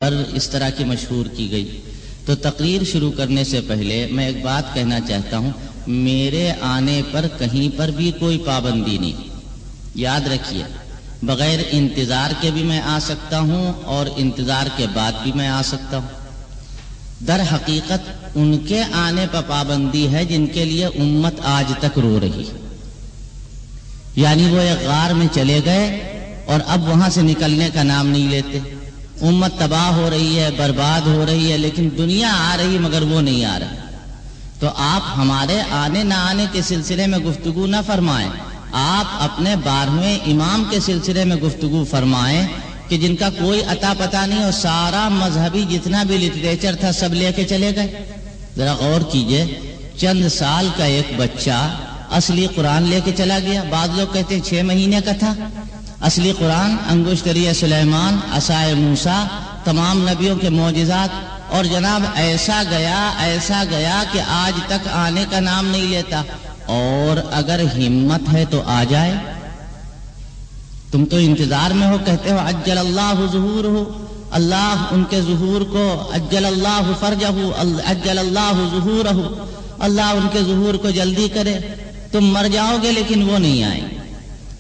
پر اس طرح کی مشہور کی گئی. تو تقریر شروع کرنے سے پہلے میں ایک بات کہنا چاہتا ہوں، میرے آنے پر کہیں پر بھی کوئی پابندی نہیں. یاد رکھیے، بغیر انتظار کے بھی میں آ سکتا ہوں اور انتظار کے بعد بھی میں آ سکتا ہوں. در حقیقت ان کے آنے پر پابندی ہے جن کے لیے امت آج تک رو رہی. یعنی وہ ایک غار میں چلے گئے اور اب وہاں سے نکلنے کا نام نہیں لیتے. امت تباہ ہو رہی ہے، برباد ہو رہی ہے، لیکن دنیا آ رہی مگر وہ نہیں آ رہی. تو آپ ہمارے آنے نہ آنے کے سلسلے میں گفتگو نہ فرمائیں، آپ اپنے 12ویں امام کے سلسلے میں گفتگو فرمائیں کہ جن کا کوئی عطا پتہ نہیں اور سارا مذہبی جتنا بھی لٹریچر تھا سب لے کے چلے گئے. ذرا غور کیجئے، چند سال کا ایک بچہ اصلی قرآن لے کے چلا گیا. بعض لوگ کہتے ہیں 6 مہینے کا تھا. اصلی قرآن، انگشتری سلیمان، عصائے موسیٰ، تمام نبیوں کے معجزات، اور جناب ایسا گیا کہ آج تک آنے کا نام نہیں لیتا. اور اگر ہمت ہے تو آ جائے. تم تو انتظار میں ہو، کہتے ہو عجل اللہ ظہورہ، اللہ ان کے ظہور کو، عجل اللہ فرجہ، عجل اللہ ظہورہ، اللہ ان کے ظہور کو جلدی کرے. تم مر جاؤ گے لیکن وہ نہیں آئیں.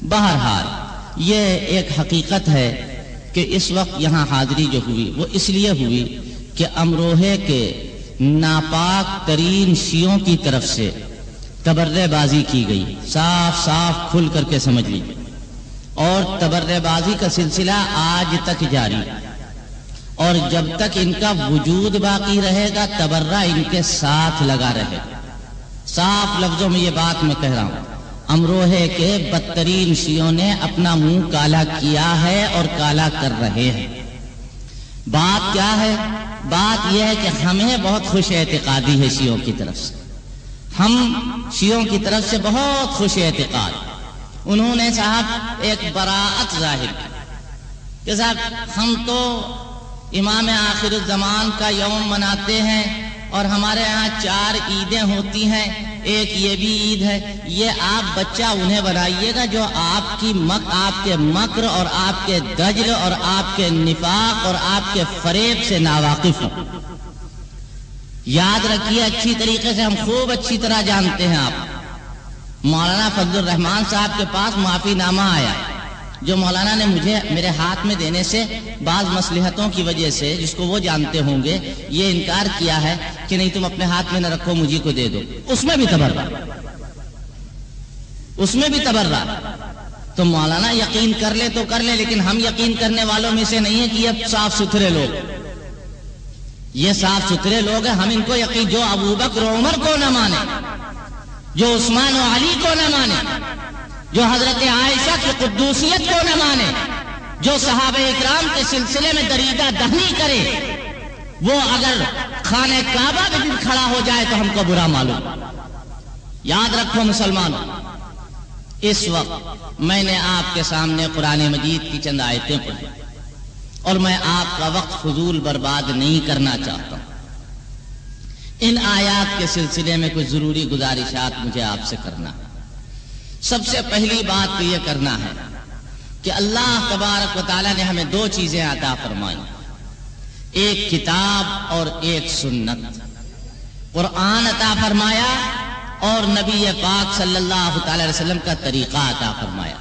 بہرحال یہ ایک حقیقت ہے کہ اس وقت یہاں حاضری جو ہوئی وہ اس لیے ہوئی کہ امروہے کے ناپاک ترین شیعوں کی طرف سے تبرہ بازی کی گئی. صاف صاف کھل کر کے سمجھ لیجیے. اور تبرہ بازی کا سلسلہ آج تک جاری، اور جب تک ان کا وجود باقی رہے گا تبرہ ان کے ساتھ لگا رہے گا. صاف لفظوں میں یہ بات میں کہہ رہا ہوں، امروہے کے بدترین شیعوں نے اپنا منہ کالا کیا ہے اور کالا کر رہے ہیں. بات کیا ہے؟ بات یہ ہے کہ ہمیں بہت خوش اعتقادی ہے شیعوں کی طرف سے. ہم شیعوں کی طرف سے بہت خوش اعتقاد. انہوں نے صاحب ایک براءت ظاہر کی کہ صاحب ہم تو امام آخر الزمان کا یوم مناتے ہیں اور ہمارے ہاں 4 عیدیں ہوتی ہیں، ایک یہ بھی عید ہے. یہ آپ بچہ انہیں بنائیے گا جو آپ کے مکر اور آپ کے دجل اور آپ کے نفاق اور آپ کے فریب سے ناواقف ہوں. یاد رکھیے اچھی طریقے سے، ہم خوب اچھی طرح جانتے ہیں. آپ مولانا فضل الرحمان صاحب کے پاس معافی نامہ آیا جو مولانا نے مجھے میرے ہاتھ میں دینے سے بعض مصلحتوں کی وجہ سے، جس کو وہ جانتے ہوں گے، یہ انکار کیا ہے کہ نہیں تم اپنے ہاتھ میں نہ رکھو، مجھے کو دے دو. اس میں بھی تبرہ. تو مولانا یقین کر لے تو کر لے، لیکن ہم یقین کرنے والوں میں سے نہیں ہیں کہ یہ صاف ستھرے لوگ، یہ صاف ستھرے لوگ ہیں. ہم ان کو یقین، جو ابو بکر و عمر کو نہ مانے، جو عثمان و علی کو نہ مانے، جو حضرت عائشہ کی قدوسیت کو نہ مانے، جو صحابہ اکرام کے سلسلے میں دریدہ دہنی کرے، وہ اگر خانہ کعبہ میں بھی کھڑا ہو جائے تو ہم کو برا معلوم. یاد رکھو مسلمانوں، اس وقت میں نے آپ کے سامنے قرآن مجید کی چند آیتیں پڑھی اور میں آپ کا وقت فضول برباد نہیں کرنا چاہتا ہوں. ان آیات کے سلسلے میں کچھ ضروری گزارشات مجھے آپ سے کرنا. سب سے پہلی بات تو یہ کرنا ہے کہ اللہ تبارک و تعالیٰ نے ہمیں 2 چیزیں عطا فرمائی، ایک کتاب اور ایک سنت. قرآن عطا فرمایا اور نبی پاک صلی اللہ تعالی علیہ وسلم کا طریقہ عطا فرمایا.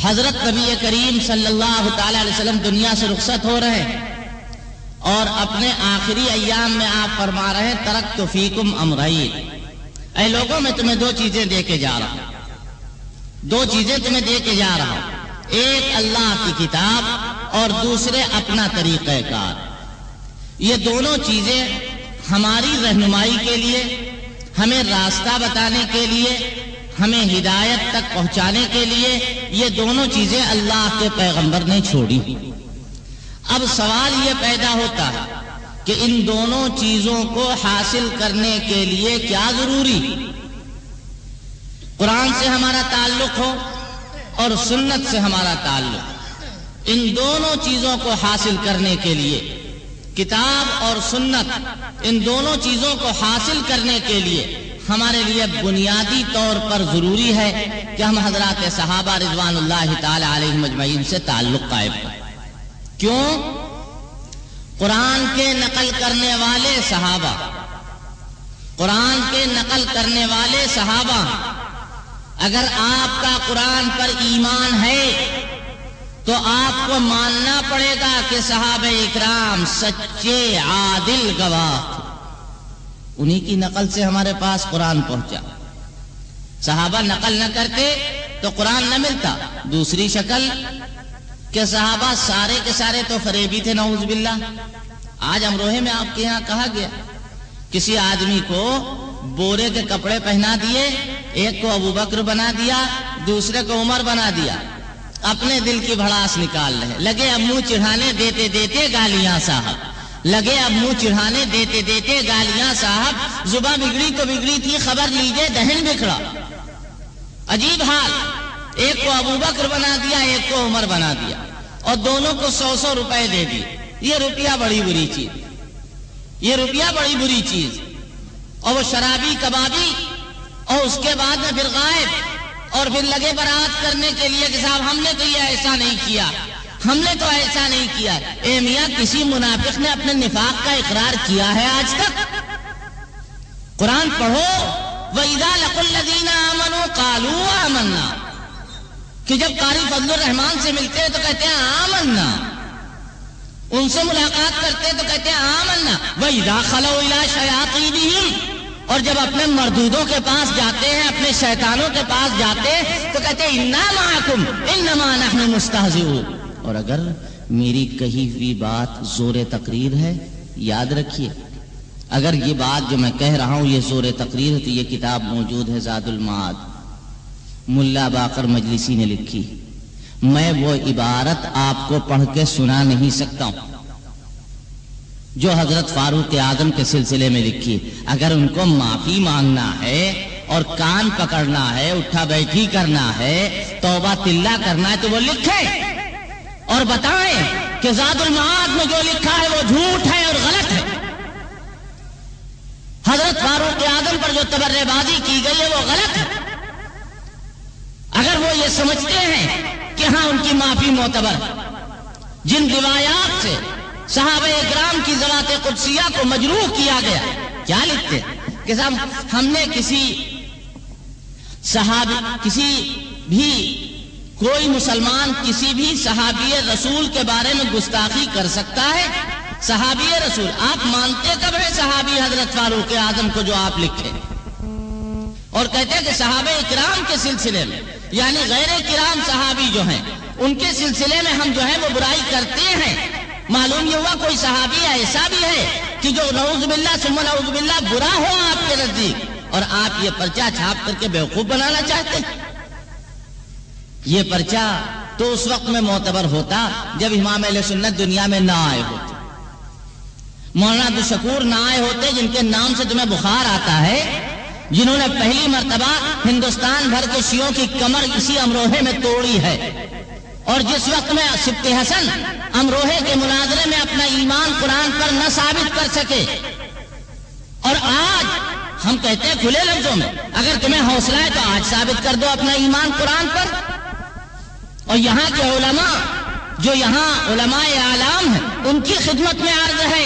حضرت نبی کریم صلی اللہ تعالی علیہ وسلم دنیا سے رخصت ہو رہے ہیں اور اپنے آخری ایام میں آپ فرما رہے ہیں ترکت فیکم امرین، اے لوگوں میں تمہیں 2 چیزیں دے کے جا رہا ہوں، 2 چیزیں تمہیں دے کے جا رہا ہوں، ایک اللہ کی کتاب اور دوسرے اپنا طریقہ کار. یہ دونوں چیزیں ہماری رہنمائی کے لیے، ہمیں راستہ بتانے کے لیے، ہمیں ہدایت تک پہنچانے کے لیے، یہ دونوں چیزیں اللہ کے پیغمبر نے چھوڑی. اب سوال یہ پیدا ہوتا ہے کہ ان دونوں چیزوں کو حاصل کرنے کے لیے کیا ضروری؟ قرآن سے ہمارا تعلق ہو اور سنت سے ہمارا تعلق. ان دونوں چیزوں کو حاصل کرنے کے لیے، کتاب اور سنت، ان دونوں چیزوں کو حاصل کرنے کے لیے ہمارے لیے بنیادی طور پر ضروری ہے کہ ہم حضرات صحابہ رضوان اللہ تعالی علیہم اجمعین سے تعلق قائم کریں. کیوں؟ قرآن کے نقل کرنے والے صحابہ، قرآن کے نقل کرنے والے صحابہ، اگر آپ کا قرآن پر ایمان ہے تو آپ کو ماننا پڑے گا کہ صحابہ اکرام سچے عادل گواہ، انہی کی نقل سے ہمارے پاس قرآن پہنچا۔ صحابہ نقل نہ کرتے تو قرآن نہ ملتا۔ دوسری شکل کہ صحابہ سارے کے سارے تو فریبی تھے، نعوذ باللہ۔ آج امروہے میں آپ کے یہاں کہا گیا کسی آدمی کو بورے کے کپڑے پہنا دیے، ایک کو ابو بکر بنا دیا، دوسرے کو عمر بنا دیا، اپنے دل کی بھڑاس نکال رہے، لگے اب منہ چڑھانے دیتے دیتے گالیاں صاحب، لگے اب منہ چڑھانے دیتے دیتے گالیاں صاحب، زباں بگڑی تو بگڑی تھی، خبر لیجئے دہن بکھڑا۔ عجیب حال، ایک کو ابو بکر بنا دیا، ایک کو عمر بنا دیا، اور دونوں کو 100 روپے دے دیے۔ یہ روپیہ بڑی بری چیز، یہ روپیہ بڑی بری چیز، اور وہ شرابی کبابی، اور اس کے بعد میں پھر غائب، اور پھر لگے برات کرنے کے لیے کہ صاحب ہم نے تو یہ ایسا نہیں کیا، ہم نے تو ایسا نہیں کیا۔ اے میاں، کسی منافق نے اپنے نفاق کا اقرار کیا ہے آج تک؟ قرآن پڑھو، وَإِذَا لَقُوا الَّذِينَ آمَنُوا قَالُوا آمَنَّا، کہ جب قاری فضل الرحمان سے ملتے ہیں تو کہتے ہیں آمنا، ان سے ملاقات کرتے ہیں تو کہتے ہیں آمنا۔ وَإِذَا خَلَوْا إِلَىٰ شَيَاطِينِهِمْ، اور جب اپنے مردودوں کے پاس جاتے ہیں، اپنے شیطانوں کے پاس جاتے ہیں تو کہتے ہیں اِنَّا مَعَكُمْ إِنَّمَا نَحْنُ مُسْتَهْزِئُونَ۔ اور اگر میری کہی ہوئی بات زور تقریر ہے، یاد رکھیے، اگر یہ بات جو میں کہہ رہا ہوں یہ زور تقریر ہے تو یہ کتاب موجود ہے، زاد المعاد، ملا باقر مجلسی نے لکھی۔ میں وہ عبارت آپ کو پڑھ کے سنا نہیں سکتا ہوں جو حضرت فاروق اعظم کے سلسلے میں لکھی۔ اگر ان کو معافی مانگنا ہے اور کان پکڑنا ہے، اٹھا بیٹھی کرنا ہے، توبہ تلہ کرنا ہے تو وہ لکھیں اور بتائیں کہ زاد المعاد میں جو لکھا ہے وہ جھوٹ ہے اور غلط ہے۔ حضرت فاروق اعظم پر جو تبرہ بازی کی گئی ہے وہ غلط ہے۔ اگر وہ یہ سمجھتے ہیں کہ ہاں ان کی معافی معتبر، جن روایات سے صحابہ اکرام کی ذوات قدسیہ کو مجروح کیا گیا، کیا لکھتے کہ صاحب ہم نے کسی صحابی، کسی بھی کوئی مسلمان کسی بھی صحابی رسول کے بارے میں گستاخی کر سکتا ہے؟ صحابی رسول آپ مانتے کب ہے صحابی حضرت فاروق اعظم کو جو آپ لکھے، اور کہتے ہیں کہ صحابہ اکرام کے سلسلے میں، یعنی غیر کرام صحابی جو ہیں ان کے سلسلے میں ہم جو ہے وہ برائی کرتے ہیں۔ معلوم یہ ہوا کوئی صحابی ایسا بھی ہے کہ جو نعوذ باللہ ثم نعوذ باللہ برا ہو آپ کے نزدیک، اور آپ یہ پرچہ چھاپ کر کے بیوقوف بنانا چاہتے ہیں؟ یہ پرچہ تو اس وقت میں معتبر ہوتا جب امام اہل سنت دنیا میں نہ آئے ہوتے، مولانا عبدالشکور نہ آئے ہوتے، جن کے نام سے تمہیں بخار آتا ہے، جنہوں نے پہلی مرتبہ ہندوستان بھر کے شیعوں کی کمر اسی امروہے میں توڑی ہے، اور جس وقت میں سبط حسن امروہے کے مناظرے میں اپنا ایمان قرآن پر نہ ثابت کر سکے، اور آج ہم کہتے ہیں کھلے لفظوں میں اگر تمہیں حوصلہ ہے تو آج ثابت کر دو اپنا ایمان قرآن پر۔ اور یہاں کے علماء جو یہاں علماء اعلام ہیں ان کی خدمت میں عرض ہے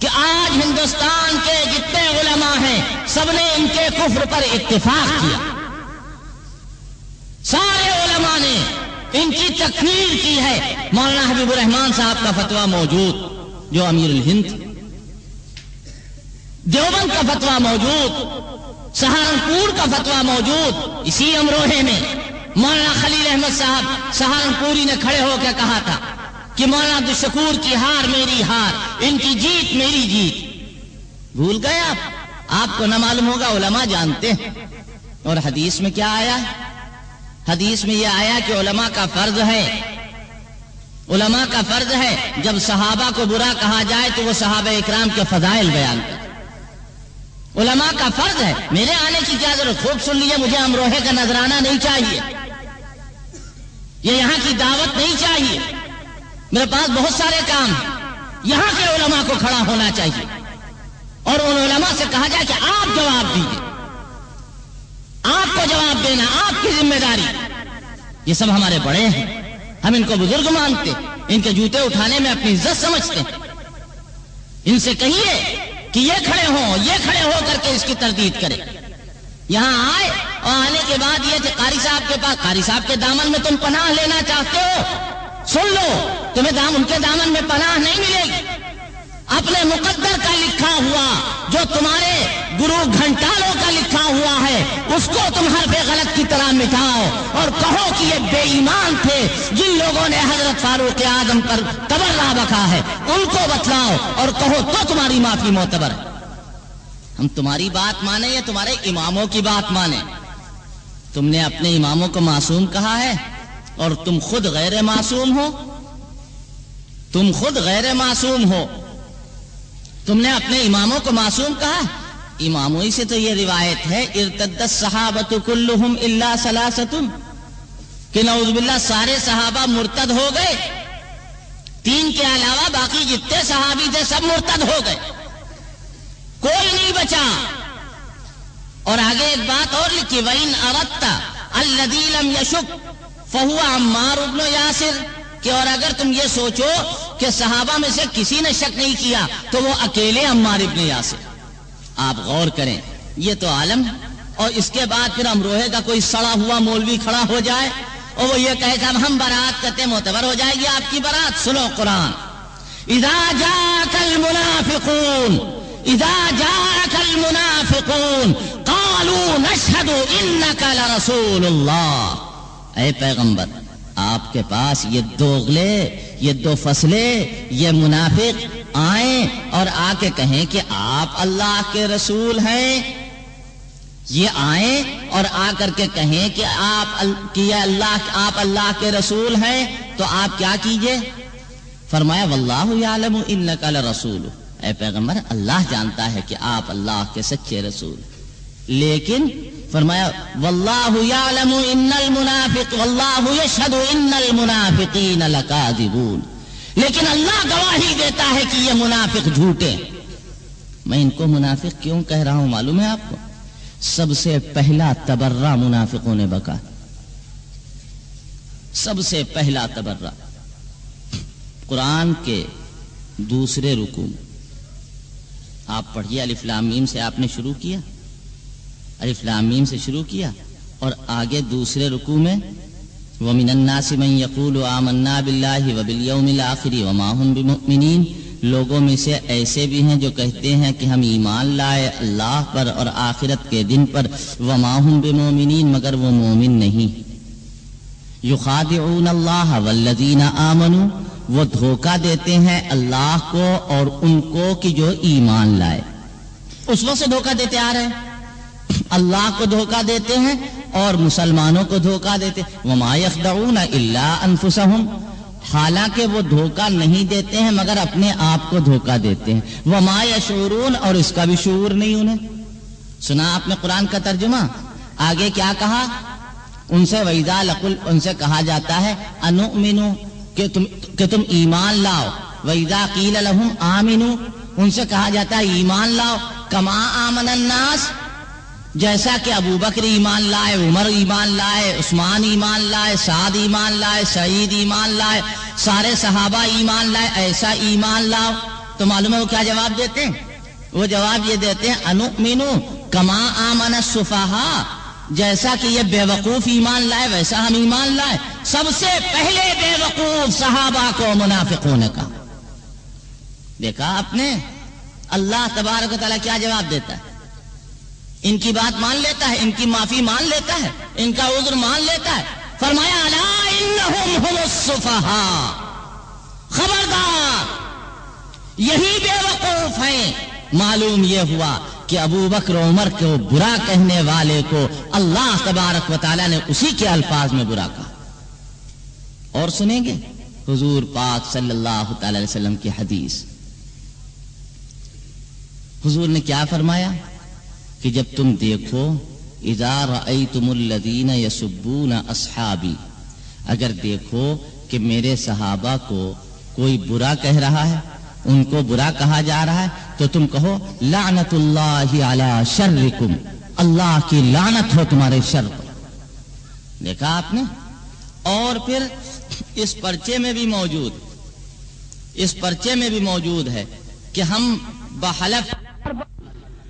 کہ آج ہندوستان کے جتنے علماء ہیں سب نے ان کے کفر پر اتفاق کیا، سارے علماء نے ان کی تکفیر کی ہے۔ مولانا حبیب الرحمان صاحب کا فتویٰ موجود جو امیر الہند، دیوبند کا فتویٰ موجود، سہارنپور کا فتویٰ موجود، اسی امروہے میں مولانا خلیل احمد صاحب سہارنپوری نے کھڑے ہو کے کہا تھا کہ مولانا عبدالشکور کی ہار میری ہار، ان کی جیت میری جیت۔ بھول گئے آپ کو نہ معلوم ہوگا، علماء جانتے ہیں۔ اور حدیث میں کیا آیا؟ حدیث میں یہ آیا کہ علماء کا فرض ہے، علماء کا فرض ہے جب صحابہ کو برا کہا جائے تو وہ صحابہ اکرام کے فضائل بیان کریں۔ علماء کا فرض ہے۔ میرے آنے کی کیا ضرورت؟ خوب سن لیجیے، مجھے امروہے کا نذرانہ نہیں چاہیے، یہ یہاں کی دعوت نہیں چاہیے، میرے پاس بہت سارے کام ہیں۔ یہاں کے علماء کو کھڑا ہونا چاہیے اور ان علماء سے کہا جائے کہ آپ جواب دیجیے، آپ کو جواب دینا آپ کی ذمہ داری۔ یہ سب ہمارے بڑے ہیں، ہم ان کو بزرگ مانتے، ان کے جوتے اٹھانے میں اپنی عزت سمجھتے ہیں۔ ان سے کہیے کہ یہ کھڑے ہو کر کے اس کی تردید کرے. یہاں آئے اور آنے کے بعد یہ کہ قاری صاحب کے پاس، قاری صاحب کے دامن میں تم پناہ لینا چاہتے ہو، سن لو، تمہیں ان کے دامن میں پناہ نہیں ملے گی. اپنے مقدر کا لکھا ہوا، جو تمہارے گرو گھنٹالوں کا لکھا ہوا ہے، اس کو تم حرف غلط کی طرح مٹاؤ اور کہو کہ یہ بے ایمان تھے جن لوگوں نے حضرت فاروق اعظم پر تبرہ بکا ہے، ان کو بتلاؤ اور کہو تو تمہاری معافی معتبر ہے. ہم تمہاری بات مانیں یا تمہارے اماموں کی بات مانیں؟ تم نے اپنے اماموں کو معصوم کہا ہے اور تم خود غیر معصوم ہو. تم خود غیر معصوم ہو. تم نے اپنے اماموں کو معصوم کہا. اماموں ہی سے تو یہ روایت ہے ارتد الصحابۃ کلہم الا ثلاثۃ، کہ نعوذ باللہ سارے صحابہ مرتد ہو گئے، 3 کے علاوہ باقی جتنے صحابی تھے سب مرتد ہو گئے، کوئی نہیں بچا. اور آگے ایک بات اور لکھی وَإِنْ أَرَدْتَ الَّذِي لَمْ يَشُكْ فَهُوَ عَمَّارُ بْنُ يَاسِرٍ، کہ اور اگر تم یہ سوچو کہ صحابہ میں سے کسی نے شک نہیں کیا تو وہ اکیلے عمار ابن یاسر. آپ غور کریں، یہ تو عالم. اور اس کے بعد پھر امروہے کا کوئی سڑا ہوا مولوی کھڑا ہو جائے اور وہ یہ کہے کہ ہم برات کرتے معتبر ہو جائے گی آپ کی برات. سنو قرآن، اذا جاءك المنافقون قالوا نشهد انك لرسول اللہ. اے پیغمبر، آپ کے پاس یہ دوغلے، یہ دو فصلے، یہ منافق آئیں اور آ کے کہیں کہ آپ اللہ کے رسول ہیں. یہ آئیں اور آ کر کے کہیں کہ آپ اللہ کے رسول ہیں، تو آپ کیا کیجئے؟ فرمایا واللہ یعلم انک لرسول. اے پیغمبر، اللہ جانتا ہے کہ آپ اللہ کے سچے رسول. لیکن فرمایا واللہ یعلم ان المنافق واللہ یشہد ان المنافقین لکاذبون، لیکن اللہ گواہی دیتا ہے کہ یہ منافق جھوٹے. میں ان کو منافق کیوں کہہ رہا ہوں معلوم ہے آپ کو؟ سب سے پہلا تبرہ منافقوں نے بکا. سب سے پہلا تبرہ قرآن کے دوسرے رکوع آپ پڑھیے، الف لام میم سے آپ نے شروع کیا، الف لام میم سے شروع کیا اور آگے دوسرے رکوع میں وَمِنَ النَّاسِ مَن يَقُولُ آمَنَّا بِاللَّهِ وَبِالْيَوْمِ الْآخِرِ وَمَا هُمْ بِمُؤْمِنِينَ. لوگوں میں سے ایسے بھی ہیں جو کہتے ہیں کہ ہم ایمان لائے اللہ پر اور آخرت کے دن پر، وَمَا هُمْ بِمُؤْمِنِينَ، مگر وہ مومن نہیں. يُخَادِعُونَ اللَّهَ وَالَّذِينَ آمَنُوا، وہ دھوکہ دیتے ہیں اللہ کو اور ان کو کہ جو ایمان لائے. اس وقت سے دھوکہ دیتے آ رہے ہیں، اللہ کو دھوکہ دیتے ہیں اور مسلمانوں کو دھوکہ دیتے. وما یخدعون الا انفسهم، حالانکہ وہ دھوکہ نہیں دیتے ہیں مگر اپنے آپ کو دھوکہ دیتے ہیں. وما یشعرون، اور اس کا بھی شعور نہیں انہیں. سنا آپ نے قرآن کا ترجمہ؟ آگے کیا کہا ان سے؟ وَإِذَا لَقُوا، ان سے کہا جاتا ہے أَنُؤْمِنُ، کہ تم ایمان لاؤ. وَإِذَا قِيلَ لَهُمْ آمِنُوا، ان سے کہا جاتا ہے ایمان لاؤ. کما آمن الناس، جیسا کہ ابو بکر ایمان لائے، عمر ایمان لائے، عثمان ایمان لائے، سعد ایمان لائے، سعید ایمان لائے، سارے صحابہ ایمان لائے، ایسا ایمان لاؤ. تو معلوم ہے وہ کیا جواب دیتے ہیں؟ وہ جواب یہ دیتے ہیں انؤمنو کما آمن السفہاء، جیسا کہ یہ بے وقوف ایمان لائے ویسا ہم ایمان لائے. سب سے پہلے بے وقوف صحابہ کو منافقوں نے کہا. دیکھا آپ نے اللہ تبارک و تعالیٰ کیا جواب دیتا ہے؟ ان کی بات مان لیتا ہے، ان کی معافی مان لیتا ہے، ان کا عذر مان لیتا ہے. فرمایا الا انہم هم السفہاء، خبردار یہی بے وقوف ہیں. معلوم یہ ہوا کہ ابو بکر عمر کو برا کہنے والے کو اللہ تبارک و تعالیٰ نے اسی کے الفاظ میں برا کہا. اور سنیں گے حضور پاک صلی اللہ تعالی علیہ وسلم کی حدیث. حضور نے کیا فرمایا کہ جب تم دیکھو اذا رأیتم الذین یسبون اصحابی، اگر دیکھو کہ میرے صحابہ کو کوئی برا کہہ رہا ہے، ان کو برا کہا جا رہا ہے، تو تم کہو لعنت اللہ علی شرکم، اللہ کی لعنت ہو تمہارے شر پر. دیکھا آپ نے؟ اور پھر اس پرچے میں بھی موجود ہے کہ ہم بحلف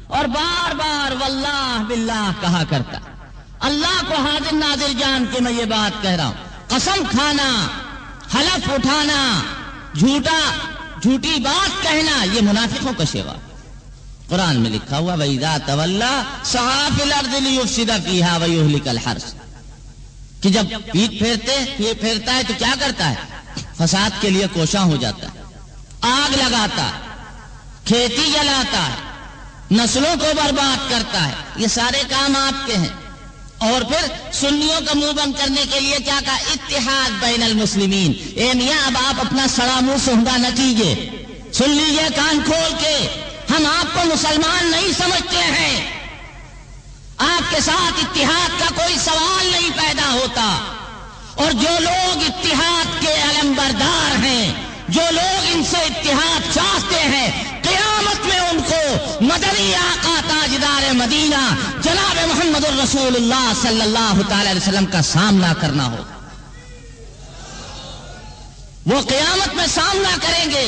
اور بار بار واللہ باللہ کہا کرتا. اللہ کو حاضر ناظر جان کے میں یہ بات کہہ رہا ہوں، قسم کھانا، حلف اٹھانا، جھوٹی بات کہنا، یہ منافقوں کا شیوا. قرآن میں لکھا ہوا وَإِذَا تَوَلَّى سَعَىٰ فِي الْأَرْضِ لِيُفْسِدَ فِيهَا وَيُهْلِكَ الْحَرْثَ، کہ جب پیٹ پھیرتا ہے تو کیا کرتا ہے؟ فساد کے لیے کوشاں ہو جاتا ہے، آگ لگاتا ہے، کھیتی جلاتا ہے، نسلوں کو برباد کرتا ہے. یہ سارے کام آپ کے ہیں. اور پھر سنیوں کا منہ بند کرنے کے لیے کیا کہا؟ اتحاد بین المسلمین. اے میاں اب آپ اپنا سڑا منہ سونگا نہ کیجیے، سن لیجیے کان کھول کے، ہم آپ کو مسلمان نہیں سمجھتے ہیں. آپ کے ساتھ اتحاد کا کوئی سوال نہیں پیدا ہوتا. اور جو لوگ اتحاد کے علمبردار ہیں، جو لوگ ان سے اتحاد چاہتے ہیں، قیامت میں ان کو مدنی آقا تاجدار مدینہ جناب محمد الرسول اللہ صلی اللہ تعالی علیہ وسلم کا سامنا کرنا ہو. وہ قیامت میں سامنا کریں گے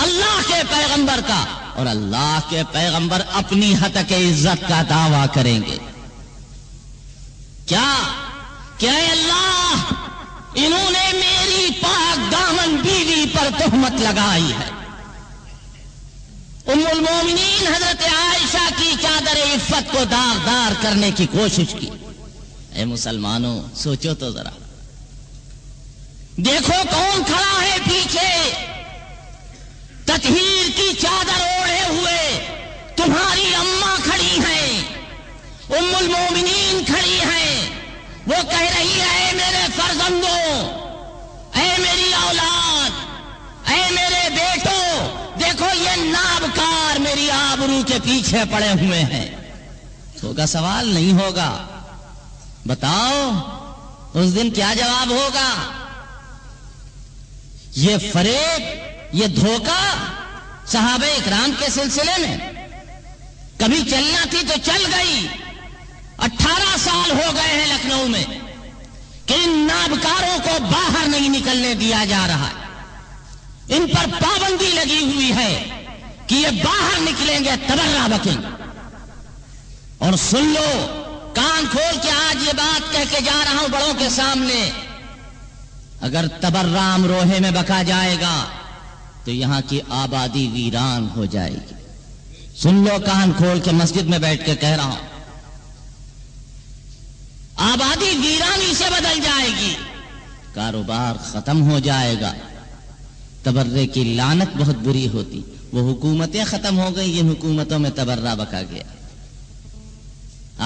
اللہ کے پیغمبر کا، اور اللہ کے پیغمبر اپنی حق عزت کا دعویٰ کریں گے. کیا اے اللہ، انہوں نے میری پاک دامن بیوی پر تہمت لگائی ہے. ام المومنین حضرت عائشہ کی چادر عفت کو داغدار کرنے کی کوشش کی. اے مسلمانوں سوچو تو ذرا، دیکھو کون کھڑا ہے پیچھے. تطہیر کی چادر اوڑھے ہوئے تمہاری اماں کھڑی ہیں، ام المومنین کھڑی ہیں. وہ کہہ رہی ہے اے میرے فرزندوں، اے میری اولاد، اے میرے بیٹوں، دیکھو یہ نابکار میری آبرو کے پیچھے پڑے ہوئے ہیں. ہوگا سوال نہیں ہوگا؟ بتاؤ اس دن کیا جواب ہوگا؟ یہ فریب، یہ دھوکہ صحابہ اکرام کے سلسلے میں کبھی چلنا تھی تو چل گئی. 18 سال ہو گئے ہیں لکھنؤ میں کہ ان نابکاروں کو باہر نہیں نکلنے دیا جا رہا ہے. ان پر پابندی لگی ہوئی ہے کہ یہ باہر نکلیں گے تبرہ بکیں گے. اور سن لو، کان کھول کے آج یہ بات کہہ کے جا رہا ہوں بڑوں کے سامنے، اگر تبرہ امروہے میں بکا جائے گا تو یہاں کی آبادی ویران ہو جائے گی. سن لو کان کھول کے، مسجد میں بیٹھ کے کہہ رہا ہوں، آبادی ویرانی سے بدل جائے گی، کاروبار ختم ہو جائے گا. تبرے کی لعنت بہت بری ہوتی. وہ حکومتیں ختم ہو گئی، ان حکومتوں میں تبرہ بکا گیا.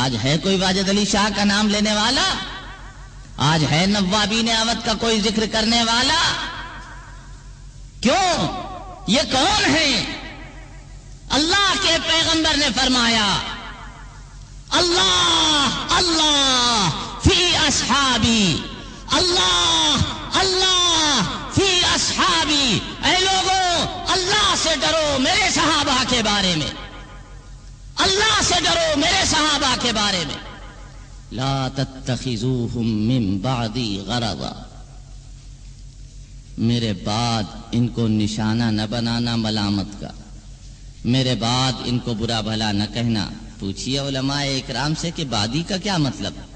آج ہے کوئی واجد علی شاہ کا نام لینے والا؟ آج ہے نوابین اودھ کا کوئی ذکر کرنے والا؟ کیوں؟ یہ کون ہے؟ اللہ کے پیغمبر نے فرمایا اللہ اللہ فی اصحابی، اللہ اللہ فی اصحابی. اے لوگوں، اللہ سے ڈرو میرے صحابہ کے بارے میں، اللہ سے ڈرو میرے صحابہ کے بارے میں. لا تتخذوہم من بعدی غرضا، میرے بعد ان کو نشانہ نہ بنانا ملامت کا، میرے بعد ان کو برا بھلا نہ کہنا. پوچھیے علماء اکرام سے کہ بعدی کا کیا مطلب ہے،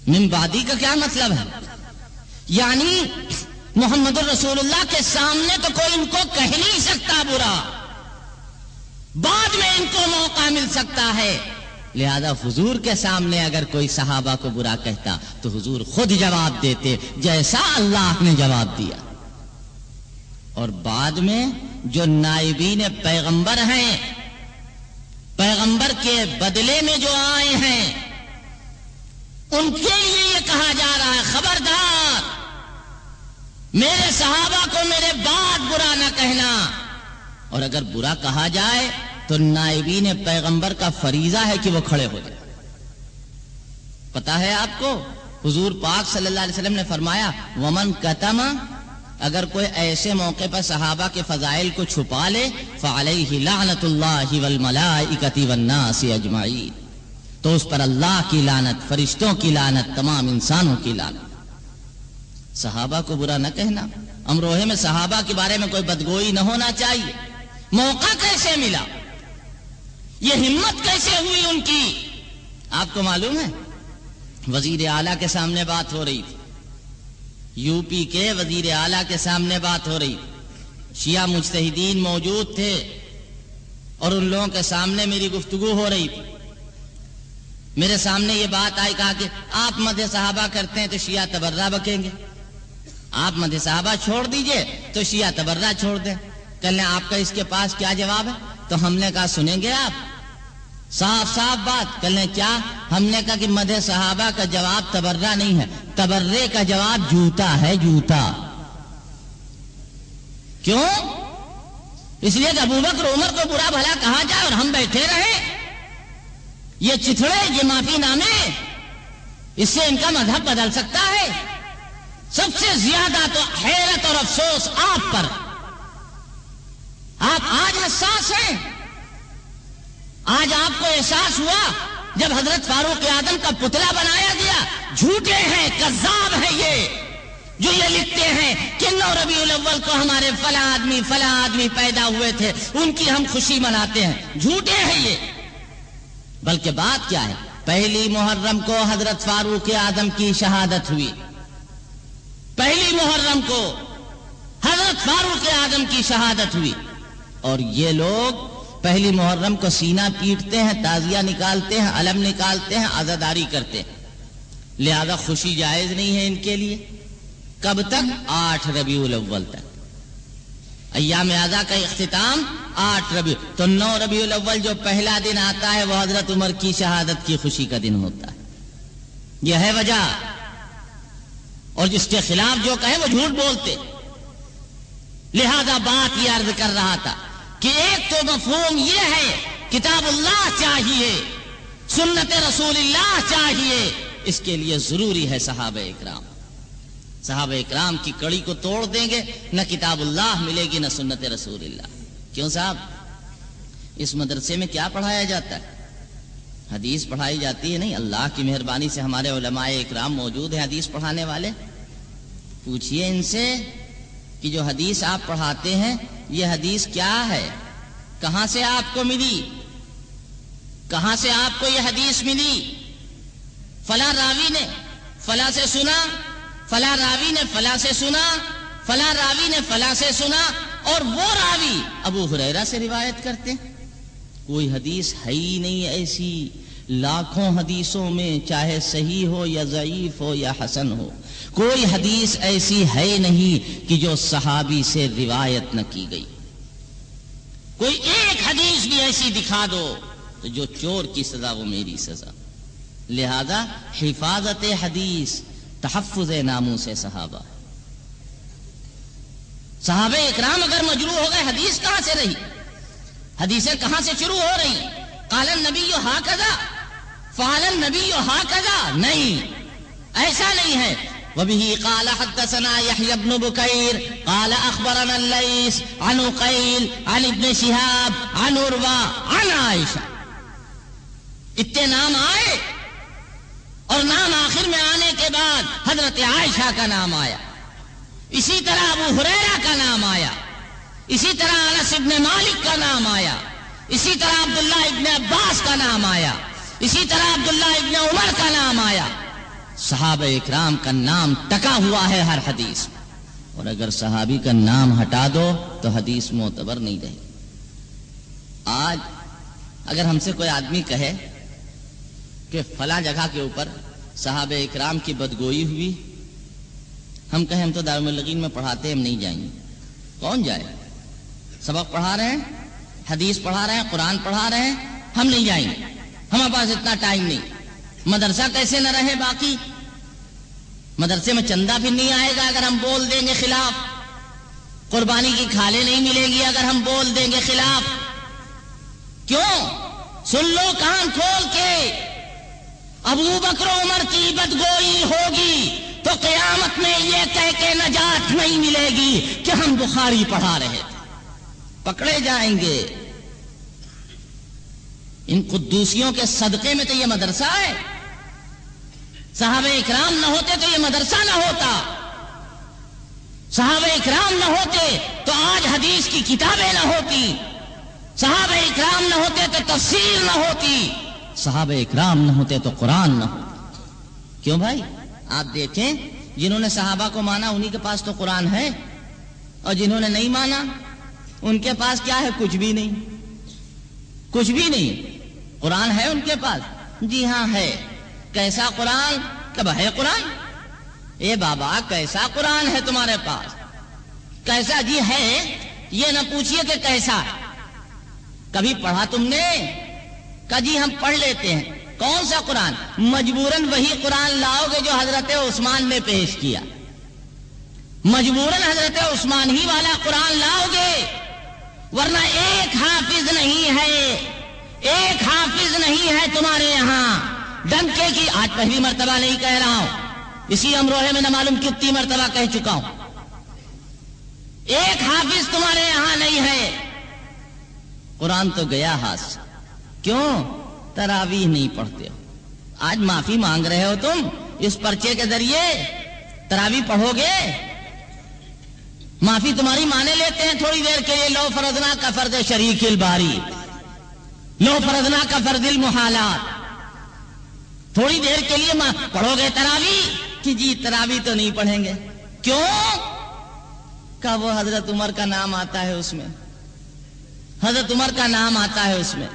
من بعدی کا کیا مطلب ہے؟ یعنی محمد الرسول اللہ کے سامنے تو کوئی ان کو کہہ نہیں سکتا برا، بعد میں ان کو موقع مل سکتا ہے. لہذا حضور کے سامنے اگر کوئی صحابہ کو برا کہتا تو حضور خود جواب دیتے جیسا اللہ نے جواب دیا. اور بعد میں جو نائبین پیغمبر ہیں، پیغمبر کے بدلے میں جو آئے ہیں، ان کے لیے یہ کہا جا رہا ہے خبردار، میرے صحابہ کو میرے بعد برا نہ کہنا. اور اگر برا کہا جائے تو نائبین پیغمبر کا فریضہ ہے کہ وہ کھڑے ہو جائے. پتا ہے آپ کو، حضور پاک صلی اللہ علیہ وسلم نے فرمایا ومن کتم، اگر کوئی ایسے موقع پر صحابہ کے فضائل کو چھپا لے فعلیہ لعنت اللہ والملائکۃ والناس اجمعین، تو اس پر اللہ کی لعنت، فرشتوں کی لعنت، تمام انسانوں کی لعنت. صحابہ کو برا نہ کہنا، امروہے میں صحابہ کے بارے میں کوئی بدگوئی نہ ہونا چاہیے. موقع کیسے ملا؟ یہ ہمت کیسے ہوئی ان کی؟ آپ کو معلوم ہے وزیر اعلیٰ کے سامنے بات ہو رہی تھی، یو پی کے وزیر اعلیٰ کے سامنے بات ہو رہی تھی، شیعہ مجتہدین موجود تھے اور ان لوگوں کے سامنے میری گفتگو ہو رہی تھی۔ میرے سامنے یہ بات آئی، کہا کہ آپ مدح صحابہ کرتے ہیں تو شیعہ تبرہ بکیں گے، آپ مدح صحابہ چھوڑ دیجئے تو شیعہ تبرہ چھوڑ دیں۔ کہنے آپ کا اس کے پاس کیا جواب ہے؟ تو ہم نے کہا سنیں گے آپ؟ صاف صاف بات۔ کہنے کیا؟ ہم نے کہا کہ مدح صحابہ کا جواب تبرہ نہیں ہے، تبرے کا جواب جوتا ہے، جوتا۔ کیوں؟ اس لیے کہ ابوبکر عمر کو برا بھلا کہا جائے اور ہم بیٹھے رہیں؟ یہ چتھڑے، یہ معافی نامے، اس سے ان کا مذہب بدل سکتا ہے؟ سب سے زیادہ تو حیرت اور افسوس آپ پر، آپ آج حساس ہیں۔ آج آپ کو احساس ہوا جب حضرت فاروق اعظم کا پتلا بنایا گیا؟ جھوٹے ہیں، کذاب ہیں یہ جو یہ لکھتے ہیں کہ 9 ربیع الاول کو ہمارے فلاں آدمی پیدا ہوئے تھے، ان کی ہم خوشی مناتے ہیں۔ جھوٹے ہیں یہ۔ بلکہ بات کیا ہے؟ 1 محرم کو حضرت فاروق اعظم کی شہادت ہوئی، 1 محرم کو حضرت فاروق اعظم کی شہادت ہوئی، اور یہ لوگ 1 محرم کو سینہ پیٹتے ہیں، تعزیہ نکالتے ہیں، علم نکالتے ہیں، عزاداری کرتے ہیں۔ لہذا خوشی جائز نہیں ہے ان کے لیے۔ کب تک؟ 8 ربیع الاول تک۔ ایام اعزا کا اختتام 8 ربیع، تو 9 ربیع الاول جو پہلا دن آتا ہے وہ حضرت عمر کی شہادت کی خوشی کا دن ہوتا ہے۔ یہ ہے وجہ، اور جس کے خلاف جو کہے وہ جھوٹ بولتے۔ لہذا بات یہ عرض کر رہا تھا کہ ایک تو مفہوم یہ ہے کتاب اللہ چاہیے، سنت رسول اللہ چاہیے، اس کے لیے ضروری ہے صحابہ اکرام۔ صحابہ اکرام کی کڑی کو توڑ دیں گے، نہ کتاب اللہ ملے گی نہ سنت رسول اللہ۔ کیوں صاحب؟ اس مدرسے میں کیا پڑھایا جاتا ہے؟ حدیث پڑھائی جاتی ہے؟ نہیں، اللہ کی مہربانی سے ہمارے علماء اکرام موجود ہیں حدیث پڑھانے والے۔ پوچھئے ان سے کہ جو حدیث آپ پڑھاتے ہیں یہ حدیث کیا ہے؟ کہاں سے آپ کو ملی؟ کہاں سے آپ کو یہ حدیث ملی؟ فلاں راوی نے فلاں سے سنا، فلاں راوی نے فلاں سے سنا، فلاں راوی نے فلاں سے سنا، اور وہ راوی ابو ہریرہ سے روایت کرتے ہیں۔ کوئی حدیث ہے ہی نہیں ایسی، لاکھوں حدیثوں میں چاہے صحیح ہو یا ضعیف ہو یا حسن ہو، کوئی حدیث ایسی ہے نہیں کہ جو صحابی سے روایت نہ کی گئی۔ کوئی ایک حدیث بھی ایسی دکھا دو تو جو چور کی سزا وہ میری سزا۔ لہذا حفاظت حدیث، تحفظ ناموس صحابہ۔ صحابہ اکرام اگر مجروح ہو گئے، حدیث کہاں سے رہی؟ حدیثیں کہاں سے شروع ہو رہی؟ قال النبی ہاکذا، فعل النبی ہاکذا، نہیں، ایسا نہیں ہے۔ وبه قال حدثنا يحيى بن بكير قال اخبرنا الليث عن عقيل عن ابن شهاب عن عروة عن عائشة۔ اتنے نام آئے، اور نام آخر میں آنے کے بعد حضرت عائشہ کا نام آیا، اسی طرح ابو ہریرہ کا نام آیا، اسی طرح انس ابن مالک کا نام آیا، اسی طرح عبداللہ ابن عباس کا نام آیا، اسی طرح عبداللہ ابن عمر کا نام آیا۔ صحابہ اکرام کا نام ٹکا ہوا ہے ہر حدیث، اور اگر صحابی کا نام ہٹا دو تو حدیث معتبر نہیں رہے۔ آج اگر ہم سے کوئی آدمی کہے کہ فلاں جگہ کے اوپر صحابہ اکرام کی بدگوئی ہوئی، ہم کہیں ہم تو دارالمعلمین میں پڑھاتے ہیں، ہم نہیں جائیں گے۔ کون جائے؟ سبق پڑھا رہے ہیں، حدیث پڑھا رہے ہیں، قرآن پڑھا رہے ہیں، ہم نہیں جائیں گے، ہمارے پاس اتنا ٹائم نہیں۔ مدرسہ کیسے نہ رہے باقی؟ مدرسے میں چندہ بھی نہیں آئے گا اگر ہم بول دیں گے خلاف، قربانی کی کھالیں نہیں ملے گی اگر ہم بول دیں گے خلاف۔ کیوں؟ سن لو کان کھول کے، ابو بکر عمر کی بدگوئی ہوگی تو قیامت میں یہ کہہ کے نجات نہیں ملے گی کہ ہم بخاری پڑھا رہے تھے، پکڑے جائیں گے۔ ان قدوسیوں کے صدقے میں تو یہ مدرسہ ہے۔ صحابہ اکرام نہ ہوتے تو یہ مدرسہ نہ ہوتا، صحابہ اکرام نہ ہوتے تو آج حدیث کی کتابیں نہ ہوتی، صحابہ اکرام نہ ہوتے تو تفسیر نہ ہوتی، صحابہ اکرام نہ ہوتے تو قرآن نہ ہوتا۔ کیوں بھائی؟ آپ دیکھیں، جنہوں نے صحابہ کو مانا انہی کے پاس تو قرآن ہے، اور جنہوں نے نہیں مانا ان کے پاس کیا ہے؟ کچھ بھی نہیں، کچھ بھی نہیں۔ قرآن ہے ان کے پاس؟ جی ہاں ہے۔ کیسا قرآن؟ کب ہے قرآن؟ اے بابا کیسا قرآن ہے تمہارے پاس؟ کیسا؟ جی ہے، یہ نہ پوچھئے کہ کیسا، کبھی پڑھا تم نے؟ کہ جی ہم پڑھ لیتے ہیں۔ کون سا قرآن؟ مجبوراً وہی قرآن لاؤ گے جو حضرت عثمان نے پیش کیا، مجبوراً حضرت عثمان ہی والا قرآن لاؤ گے، ورنہ ایک حافظ نہیں ہے، ایک حافظ نہیں ہے تمہارے یہاں۔ ڈنکے کی آج پہلی مرتبہ نہیں کہہ رہا ہوں، اسی امروہے میں نہ معلوم کتنی مرتبہ کہہ چکا ہوں، ایک حافظ تمہارے یہاں نہیں ہے۔ قرآن تو گیا ہاتھ سے۔ کیوں؟ تراویح نہیں پڑھتے ہو۔ آج معافی مانگ رہے ہو تم اس پرچے کے ذریعے، تراویح پڑھو گے؟ معافی تمہاری مانے لیتے ہیں تھوڑی دیر کے لیے، لو فرضنا کا فرض شریک الباری، لو فرضنا کا فرض المحالات، تھوڑی دیر کے لیے پڑھو گے تراویح؟ کہ جی تراویح تو نہیں پڑھیں گے۔ کیوں؟ کہ وہ حضرت عمر کا نام آتا ہے اس میں، حضرت عمر کا نام آتا ہے اس میں۔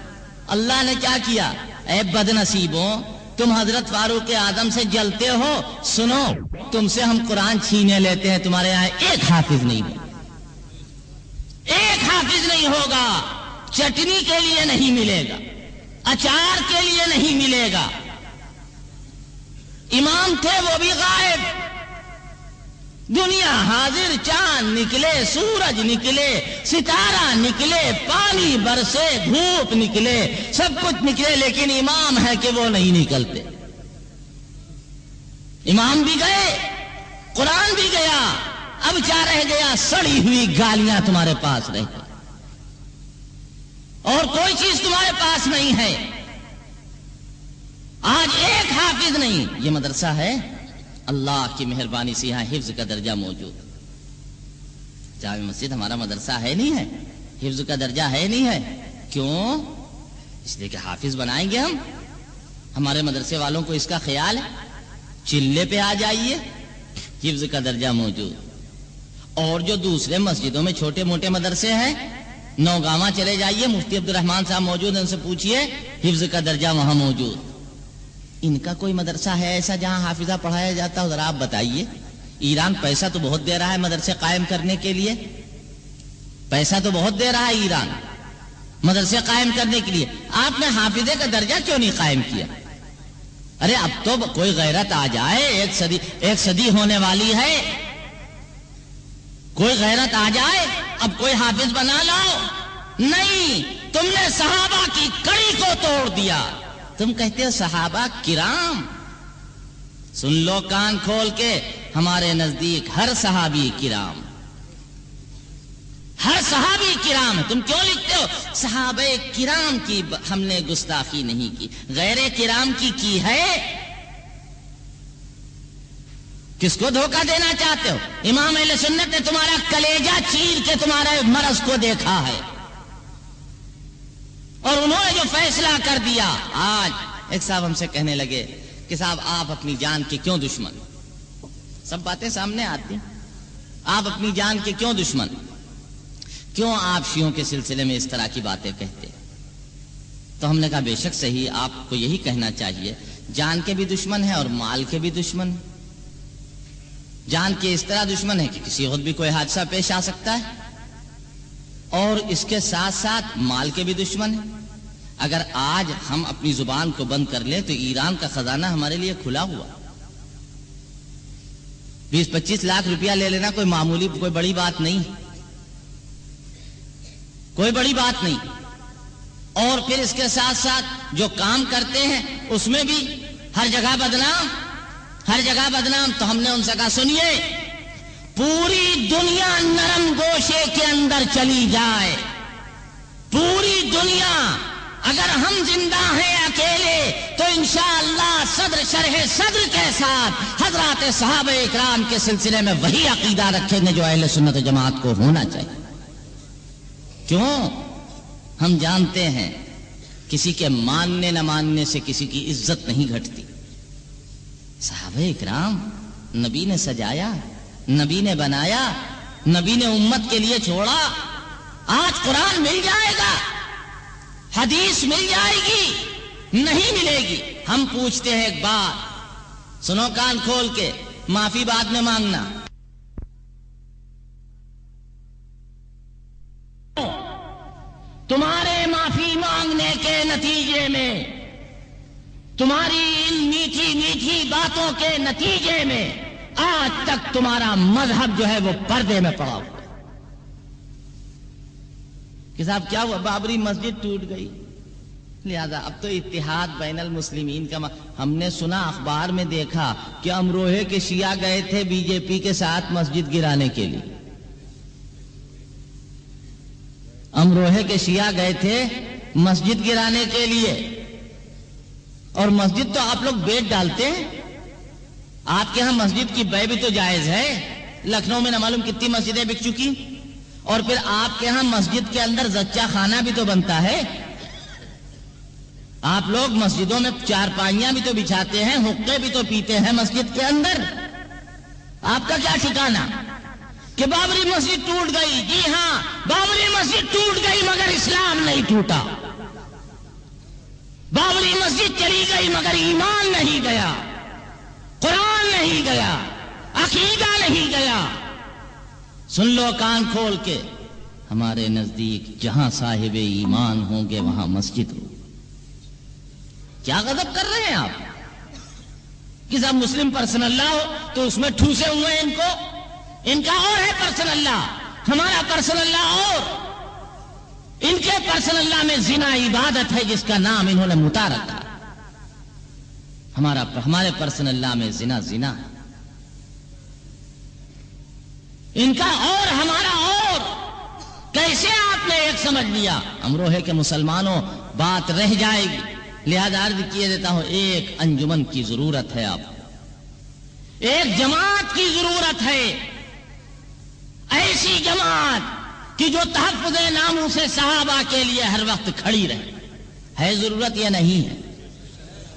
اللہ نے کیا کیا؟ اے بد نصیبوں، تم حضرت فاروق اعظم سے جلتے ہو، سنو تم سے ہم قرآن چھینے لیتے ہیں، تمہارے یہاں ایک حافظ نہیں ہوگا، ایک حافظ نہیں ہوگا، چٹنی کے لیے نہیں ملے گا، اچار کے لیے نہیں ملے گا۔ امام تھے وہ بھی غائب، دنیا حاضر، چاند نکلے، سورج نکلے، ستارہ نکلے، پانی برسے، دھوپ نکلے، سب کچھ نکلے، لیکن امام ہے کہ وہ نہیں نکلتے۔ امام بھی گئے، قرآن بھی گیا، اب کیا رہ گیا؟ سڑی ہوئی گالیاں تمہارے پاس رہ گئی، اور کوئی چیز تمہارے پاس نہیں ہے۔ آج ایک حافظ نہیں۔ یہ مدرسہ ہے، اللہ کی مہربانی سے یہاں حفظ کا درجہ موجود۔ جامع مسجد ہمارا مدرسہ ہے نہیں ہے، حفظ کا درجہ ہے نہیں ہے۔ کیوں؟ اس لیے کہ حافظ بنائیں گے ہم، ہمارے مدرسے والوں کو اس کا خیال ہے۔ چلے پہ آ جائیے، حفظ کا درجہ موجود۔ اور جو دوسرے مسجدوں میں چھوٹے موٹے مدرسے ہیں، نوگاواں چلے جائیے، مفتی عبد الرحمان صاحب موجود ہیں، ان سے پوچھئے، حفظ کا درجہ وہاں موجود۔ ان کا کوئی مدرسہ ہے ایسا جہاں حافظہ پڑھایا جاتا ہو؟ ذرا آپ بتائیے۔ ایران پیسہ تو بہت دے رہا ہے مدرسے قائم کرنے کے لیے، پیسہ تو بہت دے رہا ہے ایران مدرسے قائم کرنے کے لیے، آپ نے حافظے کا درجہ کیوں نہیں قائم کیا؟ ارے اب تو کوئی غیرت آ جائے، ایک صدی ہونے والی ہے، کوئی غیرت آ جائے، اب کوئی حافظ بنا لاؤ۔ نہیں، تم نے صحابہ کی کڑی کو توڑ دیا۔ تم کہتے ہو صحابہ کرام، سن لو کان کھول کے، ہمارے نزدیک ہر صحابی کرام، ہر صحابی کرام ہے۔ تم کیوں لکھتے ہو صحابہ کرام کی ہم نے گستاخی نہیں کی، غیر کرام کی ہے؟ کس کو دھوکہ دینا چاہتے ہو؟ امام اہل سنت نے تمہارا کلیجہ چیر کے تمہارے مرض کو دیکھا ہے، اور انہوں نے جو فیصلہ کر دیا۔ آج ایک صاحب ہم سے کہنے لگے کہ صاحب آپ اپنی جان کے کیوں دشمن؟ سب باتیں سامنے آتی، آپ اپنی جان کے کیوں دشمن؟ کیوں آپ شیعوں کے سلسلے میں اس طرح کی باتیں کہتے؟ تو ہم نے کہا بے شک صحیح، آپ کو یہی کہنا چاہیے، جان کے بھی دشمن ہے اور مال کے بھی دشمن ہے۔ جان کے اس طرح دشمن ہے کہ کسی وقت بھی کوئی حادثہ پیش آ سکتا ہے، اور اس کے ساتھ ساتھ مال کے بھی دشمن ہے۔ اگر آج ہم اپنی زبان کو بند کر لیں تو ایران کا خزانہ ہمارے لیے کھلا ہوا، 20-25 لاکھ روپیہ لے لینا کوئی معمولی، کوئی بڑی بات نہیں، کوئی بڑی بات نہیں۔ اور پھر اس کے ساتھ ساتھ جو کام کرتے ہیں اس میں بھی ہر جگہ بدنام، ہر جگہ بدنام۔ تو ہم نے ان سے کہا سنیے، پوری دنیا نرم گوشے کے اندر چلی جائے، پوری دنیا، اگر ہم زندہ ہیں اکیلے تو انشاءاللہ صدر شرح صدر کے ساتھ حضرات صحابہ اکرام کے سلسلے میں وہی عقیدہ رکھیں گے جو اہل سنت جماعت کو ہونا چاہیے۔ کیوں؟ ہم جانتے ہیں کسی کے ماننے نہ ماننے سے کسی کی عزت نہیں گھٹتی. صحابہ اکرام نبی نے سجایا، نبی نے بنایا، نبی نے امت کے لیے چھوڑا. آج قرآن مل جائے گا، حدیث مل جائے گی، نہیں ملے گی. ہم پوچھتے ہیں ایک بات، سنو کان کھول کے، معافی بعد میں مانگنا. تمہارے معافی مانگنے کے نتیجے میں، تمہاری ان میٹھی میٹھی باتوں کے نتیجے میں آج تک تمہارا مذہب جو ہے وہ پردے میں پڑا ہوا. کہ صاحب کیا ہوا؟ بابری مسجد ٹوٹ گئی، لہذا اب تو اتحاد بین المسلمین کا ہم نے سنا، اخبار میں دیکھا کہ امروہے کے شیعہ گئے تھے بی جے پی کے ساتھ مسجد گرانے کے لیے. امروہے کے شیعہ گئے تھے مسجد گرانے کے لیے. اور مسجد تو آپ لوگ بیٹ ڈالتے ہیں، آپ کے ہاں مسجد کی بے بھی تو جائز ہے. لکھنؤ میں نہ معلوم کتنی مسجدیں بک چکی، اور پھر آپ کے ہاں مسجد کے اندر زچہ خانہ بھی تو بنتا ہے. آپ لوگ مسجدوں میں چارپائیاں بھی تو بچھاتے ہیں، حقے بھی تو پیتے ہیں مسجد کے اندر. آپ کا کیا ٹھکانہ کہ بابری مسجد ٹوٹ گئی؟ جی ہاں، بابری مسجد ٹوٹ گئی مگر اسلام نہیں ٹوٹا. بابری مسجد چلی گئی مگر ایمان نہیں گیا، قرآن نہیں گیا، عقیدہ نہیں گیا. سن لو کان کھول کے، ہمارے نزدیک جہاں صاحب ایمان ہوں گے وہاں مسجد ہو. کیا غضب کر رہے ہیں آپ کہ صاحب مسلم پرسن اللہ ہو تو اس میں ٹھوسے ہوئے ہیں. ان کا اور ہے پرسن اللہ، ہمارا پرسن اللہ اور. ان کے پرسن اللہ میں زنا عبادت ہے جس کا نام انہوں نے متا رکھا. ہمارے پرسن اللہ میں زنا ہے. ان کا اور ہمارا اور. کیسے آپ نے ایک سمجھ لیا؟ امروہے کے مسلمانوں بات رہ جائے گی، لہذا عرض کیے دیتا ہوں، ایک انجمن کی ضرورت ہے، آپ ایک جماعت کی ضرورت ہے. ایسی جماعت کہ جو تحفظ ناموس صحابہ کے لیے ہر وقت کھڑی رہے. ہے ضرورت یا نہیں ہے؟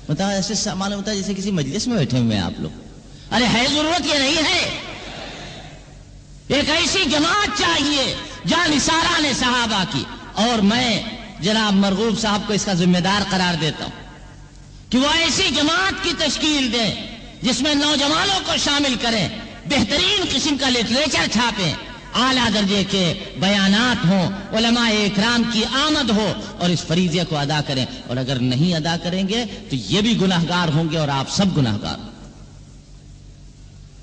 بتاؤ. ایسے معلوم ہوتا ہے جیسے کسی مجلس میں بیٹھے ہوئے ہیں آپ لوگ. ارے ہے ضرورت یا نہیں ہے؟ ایک ایسی جماعت چاہیے جانثاران صحابہ کی. اور میں جناب مرغوب صاحب کو اس کا ذمہ دار قرار دیتا ہوں کہ وہ ایسی جماعت کی تشکیل دیں جس میں نوجوانوں کو شامل کریں، بہترین قسم کا لٹریچر چھاپیں، اعلیٰ درجے کے بیانات ہوں، علماء اکرام کی آمد ہو، اور اس فریضے کو ادا کریں. اور اگر نہیں ادا کریں گے تو یہ بھی گناہگار ہوں گے اور آپ سب گناہگار.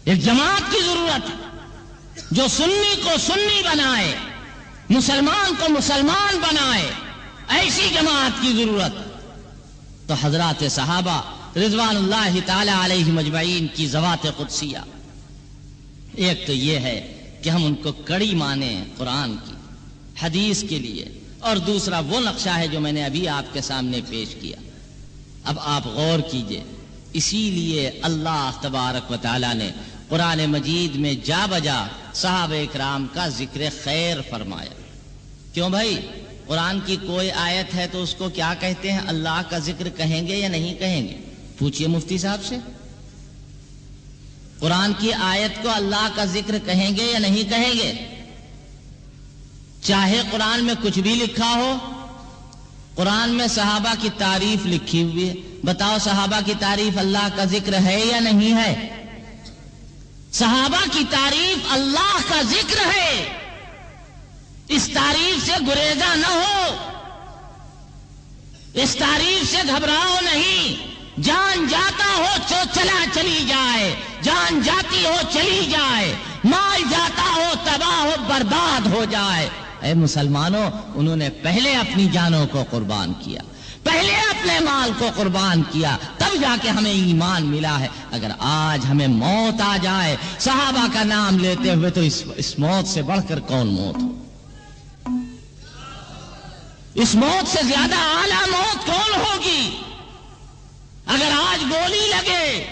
ایک جماعت کی ضرورت ہے جو سنی کو سنی بنائے، مسلمان کو مسلمان بنائے. ایسی جماعت کی ضرورت. تو حضرات صحابہ رضوان اللہ تعالی علیہم اجمعین کی ذوات قدسیہ، ایک تو یہ ہے کہ ہم ان کو کڑی مانیں قرآن کی، حدیث کے لیے، اور دوسرا وہ نقشہ ہے جو میں نے ابھی آپ کے سامنے پیش کیا. اب آپ غور کیجئے. اسی لیے اللہ تبارک و تعالی نے قرآن مجید میں جا بجا صحابہ اکرام کا ذکر خیر فرمایا. کیوں بھائی؟ قرآن کی کوئی آیت ہے تو اس کو کیا کہتے ہیں؟ اللہ کا ذکر کہیں گے یا نہیں کہیں گے؟ پوچھئے مفتی صاحب سے. قرآن کی آیت کو اللہ کا ذکر کہیں گے یا نہیں کہیں گے؟ چاہے قرآن میں کچھ بھی لکھا ہو. قرآن میں صحابہ کی تعریف لکھی ہوئی ہے. بتاؤ صحابہ کی تعریف اللہ کا ذکر ہے یا نہیں ہے؟ صحابہ کی تعریف اللہ کا ذکر ہے. اس تعریف سے گریزا نہ ہو، اس تعریف سے گھبراؤ نہیں. جان جاتا ہو تو چلا چلی جائے، جان جاتی ہو چلی جائے، مال جاتا ہو تباہ ہو برباد ہو جائے. اے مسلمانوں، انہوں نے پہلے اپنی جانوں کو قربان کیا، پہلے اپنے مال کو قربان کیا، تب جا کے ہمیں ایمان ملا ہے. اگر آج ہمیں موت آ جائے صحابہ کا نام لیتے ہوئے تو اس موت سے بڑھ کر کون موت ہو؟ اس موت سے زیادہ اعلیٰ موت کون ہوگی؟ اگر آج گولی لگے،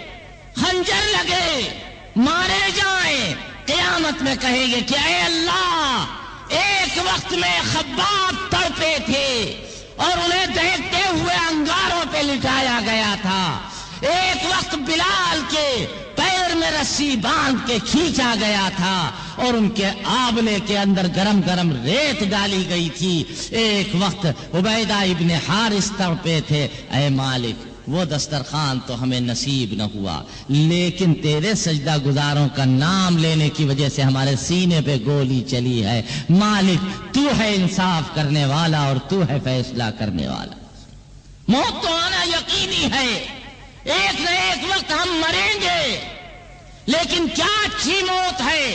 خنجر لگے، مارے جائیں، قیامت میں کہیں گے کہ اے اللہ، ایک وقت میں خباب تڑپے تھے، اور انہیں دیکھتے ہوئے انگاروں پہ لٹایا گیا تھا. ایک وقت بلال کے پیر میں رسی باندھ کے کھینچا گیا تھا اور ان کے آبلے کے اندر گرم گرم ریت ڈالی گئی تھی. ایک وقت عبیدہ ابن حارث تڑپے تھے، اے مالک وہ دسترخوان تو ہمیں نصیب نہ ہوا، لیکن تیرے سجدہ گزاروں کا نام لینے کی وجہ سے ہمارے سینے پہ گولی چلی ہے. مالک تو ہے انصاف کرنے والا اور تو ہے فیصلہ کرنے والا. موت تو آنا یقینی ہے، ایک نہ ایک وقت ہم مریں گے، لیکن کیا اچھی موت ہے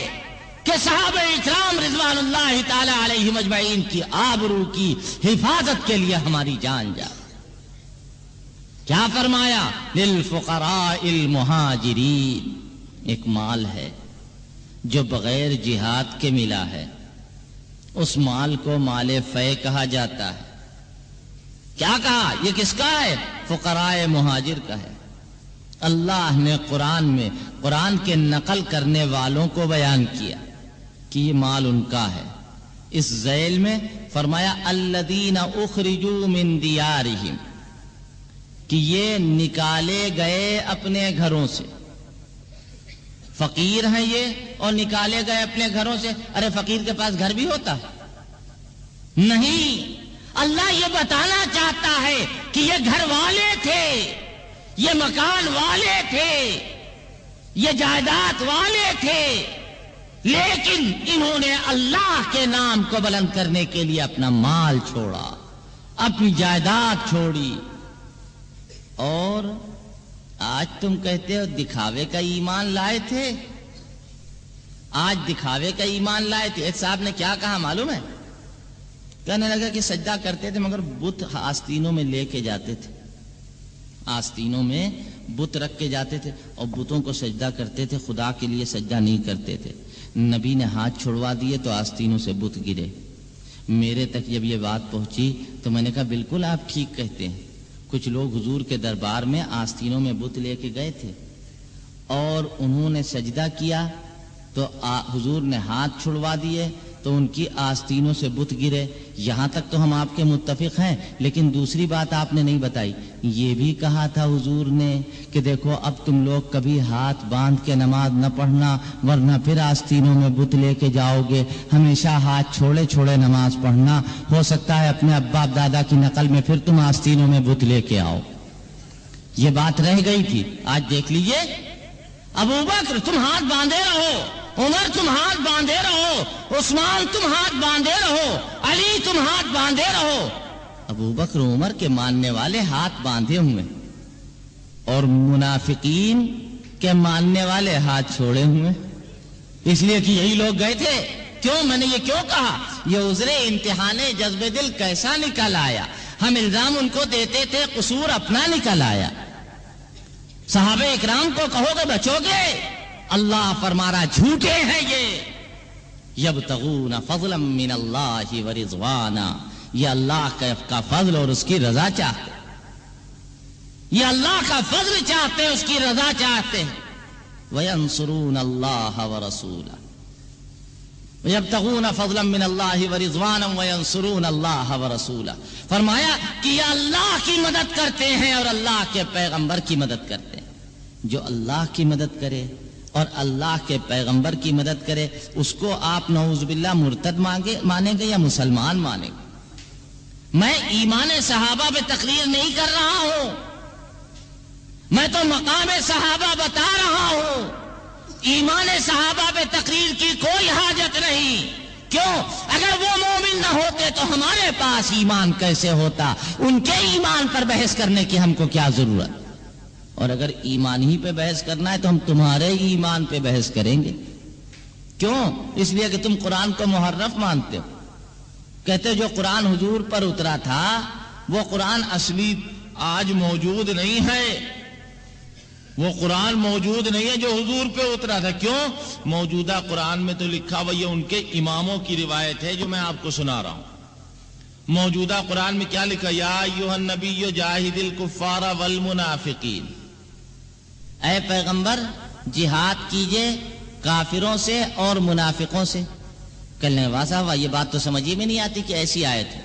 کہ صحابہ اکرام رضوان اللہ تعالی علیہم اجمعین کی آبرو کی حفاظت کے لیے ہماری جان جائے. کیا فرمایا؟ للفقراء المہاجرین. ایک مال ہے جو بغیر جہاد کے ملا ہے، اس مال کو مال فے کہا جاتا ہے. کیا کہا؟ یہ کس کا ہے؟ فقراء مہاجر کا ہے. اللہ نے قرآن میں قرآن کے نقل کرنے والوں کو بیان کیا کہ یہ مال ان کا ہے. اس ذیل میں فرمایا الذین اخرجوا من دیارہم، کہ یہ نکالے گئے اپنے گھروں سے. فقیر ہیں یہ اور نکالے گئے اپنے گھروں سے. ارے فقیر کے پاس گھر بھی ہوتا نہیں. اللہ یہ بتانا چاہتا ہے کہ یہ گھر والے تھے، یہ مکان والے تھے، یہ جائیداد والے تھے، لیکن انہوں نے اللہ کے نام کو بلند کرنے کے لیے اپنا مال چھوڑا، اپنی جائیداد چھوڑی. اور آج تم کہتے ہو دکھاوے کا ایمان لائے تھے. آج دکھاوے کا ایمان لائے تھے. ایک صاحب نے کیا کہا معلوم ہے؟ کہنے لگا کہ سجدہ کرتے تھے مگر بت آستینوں میں لے کے جاتے تھے، آستینوں میں بت رکھ کے جاتے تھے اور بتوں کو سجدہ کرتے تھے، خدا کے لیے سجدہ نہیں کرتے تھے. نبی نے ہاتھ چھڑوا دیے تو آستینوں سے بت گرے. میرے تک جب یہ بات پہنچی تو میں نے کہا بالکل آپ ٹھیک کہتے ہیں. کچھ لوگ حضور کے دربار میں آستینوں میں بت لے کے گئے تھے اور انہوں نے سجدہ کیا تو حضور نے ہاتھ چھڑوا دیے تو ان کی آستینوں سے بت گرے. یہاں تک تو ہم آپ کے متفق ہیں، لیکن دوسری بات آپ نے نہیں بتائی. یہ بھی کہا تھا حضور نے کہ دیکھو اب تم لوگ کبھی ہاتھ باندھ کے نماز نہ پڑھنا ورنہ پھر آستینوں میں بت لے کے جاؤ گے. ہمیشہ ہاتھ چھوڑے چھوڑے نماز پڑھنا. ہو سکتا ہے اپنے ابا دادا کی نقل میں پھر تم آستینوں میں بت لے کے آؤ. یہ بات رہ گئی تھی. آج دیکھ لیجئے، ابوبکر تم ہاتھ باندھے رہو، عمر تم ہاتھ باندھے رہو، عثمان تم ہاتھ باندھے رہو، علی تم ہاتھ باندھے رہو. ابوبکر عمر کے ماننے والے ہاتھ باندھے ہوئے اور منافقین کے ماننے والے ہاتھ چھوڑے ہوئے، اس لیے کہ یہی لوگ گئے تھے. کیوں؟ میں نے یہ کیوں کہا؟ یہ عذر امتحان جذب دل کیسا نکل آیا. ہم الزام ان کو دیتے تھے، قصور اپنا نکل آیا. صحابہ اکرام کو کہو گے بچو گے؟ اللہ فرما رہا جھوٹے ہیں یہ. یبتغون فضلا من اللہ ورضوانا، یہ اللہ کا فضل اور اس کی رضا چاہتے، یہ اللہ کا فضل چاہتے ہیں، اس کی رضا چاہتے ہیں. وینصرون اللہ ورسولہ، یبتغون فضلا من اللہ ورضوانا وینصرون اللہ ورسولہ. فرمایا کہ یہ اللہ کی مدد کرتے ہیں اور اللہ کے پیغمبر کی مدد کرتے ہیں. جو اللہ کی مدد کرے اور اللہ کے پیغمبر کی مدد کرے اس کو آپ نعوذ باللہ مرتد مانیں گے یا مسلمان مانیں گے؟ میں ایمان صحابہ پہ تقریر نہیں کر رہا ہوں، میں تو مقام صحابہ بتا رہا ہوں. ایمان صحابہ پہ تقریر کی کوئی حاجت نہیں. کیوں؟ اگر وہ مومن نہ ہوتے تو ہمارے پاس ایمان کیسے ہوتا؟ ان کے ایمان پر بحث کرنے کی ہم کو کیا ضرورت؟ اور اگر ایمان ہی پہ بحث کرنا ہے تو ہم تمہارے ایمان پہ بحث کریں گے. کیوں؟ اس لیے کہ تم قرآن کو محرف مانتے ہو. کہتے جو قرآن حضور پر اترا تھا وہ قرآن اصلی آج موجود نہیں ہے، وہ قرآن موجود نہیں ہے جو حضور پہ اترا تھا. کیوں؟ موجودہ قرآن میں تو لکھا ہوا یہ ان کے اماموں کی روایت ہے جو میں آپ کو سنا رہا ہوں. موجودہ قرآن میں کیا لکھا؟ یا ایھا النبی جاہد الکفار والمنافقین، اے پیغمبر جہاد کیجئے کافروں سے اور منافقوں سے. کہنے والا صاحب یہ بات تو سمجھ میں نہیں آتی کہ ایسی آیت ہے.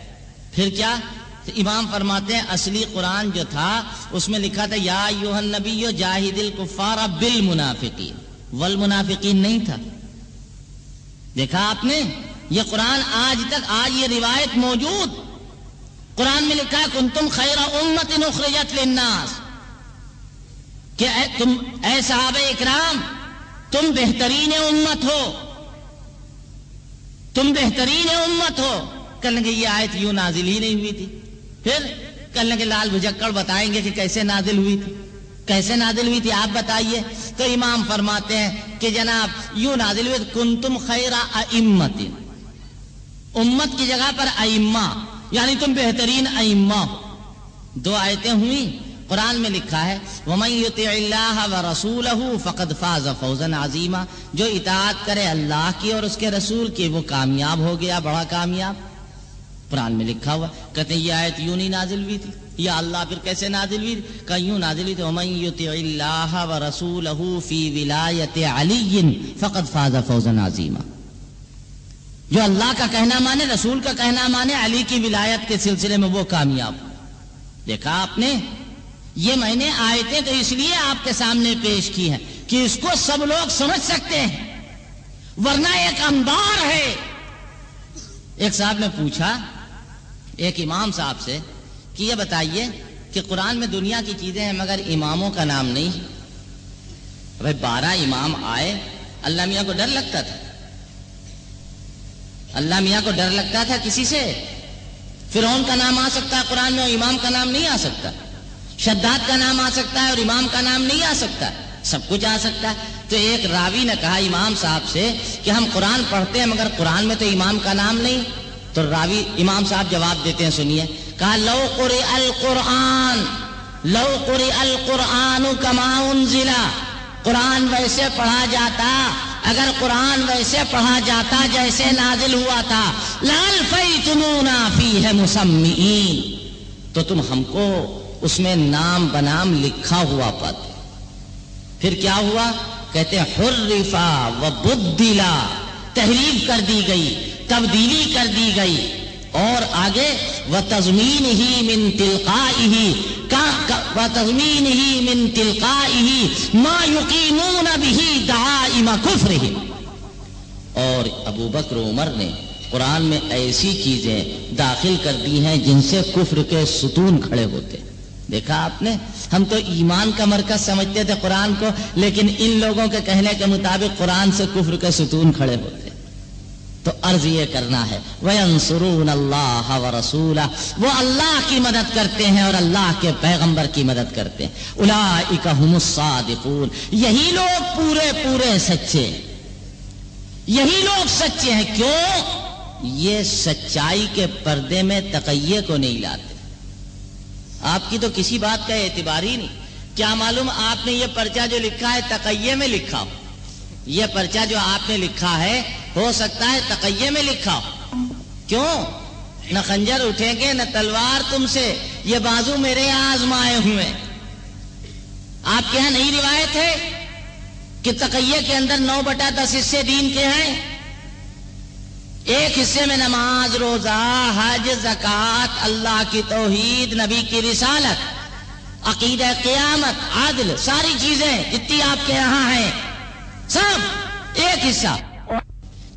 پھر کیا؟ تو امام فرماتے ہیں اصلی قرآن جو تھا اس میں لکھا تھا یا ایھا النبی جاہد الکفار بالمنافقین، والمنافقین نہیں تھا۔ دیکھا آپ نے، یہ قرآن آج یہ روایت موجود، قرآن میں لکھا ہے کنتم خیر امت اخرجت للناس، کہ اے صحابہ اکرام تم بہترین امت ہو، تم بہترین امت ہو۔ کہنے کہ یہ آیت یوں نازل ہی نہیں ہوئی تھی، پھر کہنے کہ لال بھجکڑ بتائیں گے کہ کیسے نازل ہوئی تھی، کیسے نازل ہوئی تھی آپ بتائیے۔ تو امام فرماتے ہیں کہ جناب یوں نازل ہوئی کنتم خیر ائمۃ، امت کی جگہ پر ائمہ، یعنی تم بہترین ائمہ ہو۔ دو آیتیں ہوئی، قرآن میں لکھا ہے وَمَن يُطِعِ اللَّهَ وَرَسُولَهُ فَقَدْ فَازَ فَوْزًا عَظِيمًا، جو اطاعت کرے اللہ کی اور اس کے رسول کی وہ کامیاب ہو گیا، بڑا کامیاب۔ قرآن میں لکھا ہوا، کہتے ہیں یہ آیت یوں نہیں نازل ہوئی تھی، یا اللہ پھر کیسے نازل ہوئی تھی؟ کہ یوں نازل ہوئی تھی وَمَن يُطِعِ اللَّهَ وَرَسُولَهُ فِي وِلَایَةِ عَلِيٍّ فَقَدْ فَازَ فَوْزًا عَظِيمًا، جو اللہ کا کہنا مانے، رسول کا کہنا مانے، علی کی ولایت کے سلسلے میں وہ کامیاب۔ دیکھا آپ نے، یہ میں نے آیتیں تو اس لیے آپ کے سامنے پیش کی ہیں کہ اس کو سب لوگ سمجھ سکتے ہیں، ورنہ ایک انبار ہے۔ ایک صاحب نے پوچھا ایک امام صاحب سے کہ یہ بتائیے کہ قرآن میں دنیا کی چیزیں ہیں مگر اماموں کا نام نہیں۔ بھائی 12 امام آئے، اللہ میاں کو ڈر لگتا تھا، اللہ میاں کو ڈر لگتا تھا کسی سے؟ فرعون کا نام آ سکتا ہے قرآن میں اور امام کا نام نہیں آ سکتا، شداد کا نام آ سکتا ہے اور امام کا نام نہیں آ سکتا، سب کچھ آ سکتا ہے۔ تو ایک راوی نے کہا امام صاحب سے کہ ہم قرآن پڑھتے ہیں مگر قرآن میں تو امام کا نام نہیں۔ تو راوی امام صاحب جواب دیتے ہیں، سنیے، کہا لو قرئ القرآن کما انزل، قرآن ویسے پڑھا جاتا، اگر قرآن ویسے پڑھا جاتا جیسے نازل ہوا تھا، لَأَلْفَيْتُمُونَا فِيهِ مُسَمِّئِينَ، تو تم ہم کو اس میں نام بنام لکھا ہوا پاتے۔ پھر کیا ہوا؟ کہتے ہیں حرفا و بدلا، تحریف کر دی گئی، تبدیلی کر دی گئی، اور آگے وَتَضْمِينِهِ مِن تِلْقَائِهِ مَا يُقِيمُونَ بِهِ دَعَائِمَ كُفْرِهِمْ، اور ابو بکر عمر نے قرآن میں ایسی چیزیں داخل کر دی ہیں جن سے کفر کے ستون کھڑے ہوتے۔ دیکھا آپ نے، ہم تو ایمان کا مرکز سمجھتے تھے قرآن کو، لیکن ان لوگوں کے کہنے کے مطابق قرآن سے کفر کے ستون کھڑے ہوتے۔ تو عرض یہ کرنا ہے وَيَنْصُرُونَ اللَّهَ وَرَسُولَهُ، وہ اللہ کی مدد کرتے ہیں اور اللہ کے پیغمبر کی مدد کرتے ہیں۔ أُولَئِكَ هُمُ الصَّادِقُونَ، یہی لوگ پورے پورے سچے، یہی لوگ سچے ہیں۔ کیوں؟ یہ سچائی کے پردے میں تقیے کو نہیں لاتے۔ آپ کی تو کسی بات کا اعتبار ہی نہیں، کیا معلوم آپ نے یہ پرچہ جو لکھا ہے تقیے میں لکھا ہو، یہ پرچہ جو آپ نے لکھا ہے ہو سکتا ہے تقیے میں لکھا ہو۔ کیوں؟ نہ خنجر اٹھیں گے نہ تلوار تم سے، یہ بازو میرے یہاں آزمائے ہوئے۔ آپ کے یہاں نئی روایت ہے کہ تقیے کے اندر 9/10 حصے دین کے ہیں، ایک حصے میں نماز، روزہ، حج، زکوٰۃ، اللہ کی توحید، نبی کی رسالت، عقیدہ قیامت، عدل، ساری چیزیں جتنی آپ کے یہاں ہیں سب ایک حصہ۔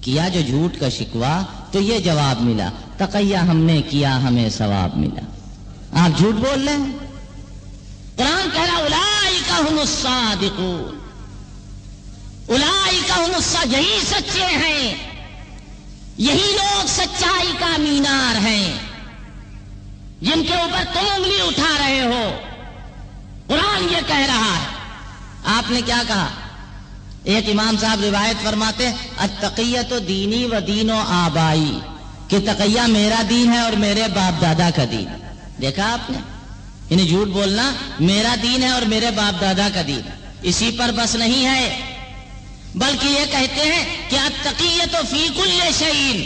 کیا جو جھوٹ کا شکوہ تو یہ جواب ملا، تقیہ ہم نے کیا ہمیں ثواب ملا۔ آپ جھوٹ بول رہے ہیں، قرآن کہہ رہا اولئک هم الصادقون، اولئک هم الصادقون، یہی سچے ہیں، یہی لوگ سچائی کا مینار ہیں جن کے اوپر تم انگلی اٹھا رہے ہو۔ قرآن یہ کہہ رہا ہے۔ آپ نے کیا کہا؟ ایک امام صاحب روایت فرماتے التقیۃ دینی و دین و آبائی، کہ تقیہ میرا دین ہے اور میرے باپ دادا کا دین۔ دیکھا آپ نے، انہیں جھوٹ بولنا میرا دین ہے اور میرے باپ دادا کا دین، اسی پر بس نہیں ہے بلکہ یہ کہتے ہیں کہ التقیۃ فی کل شیء،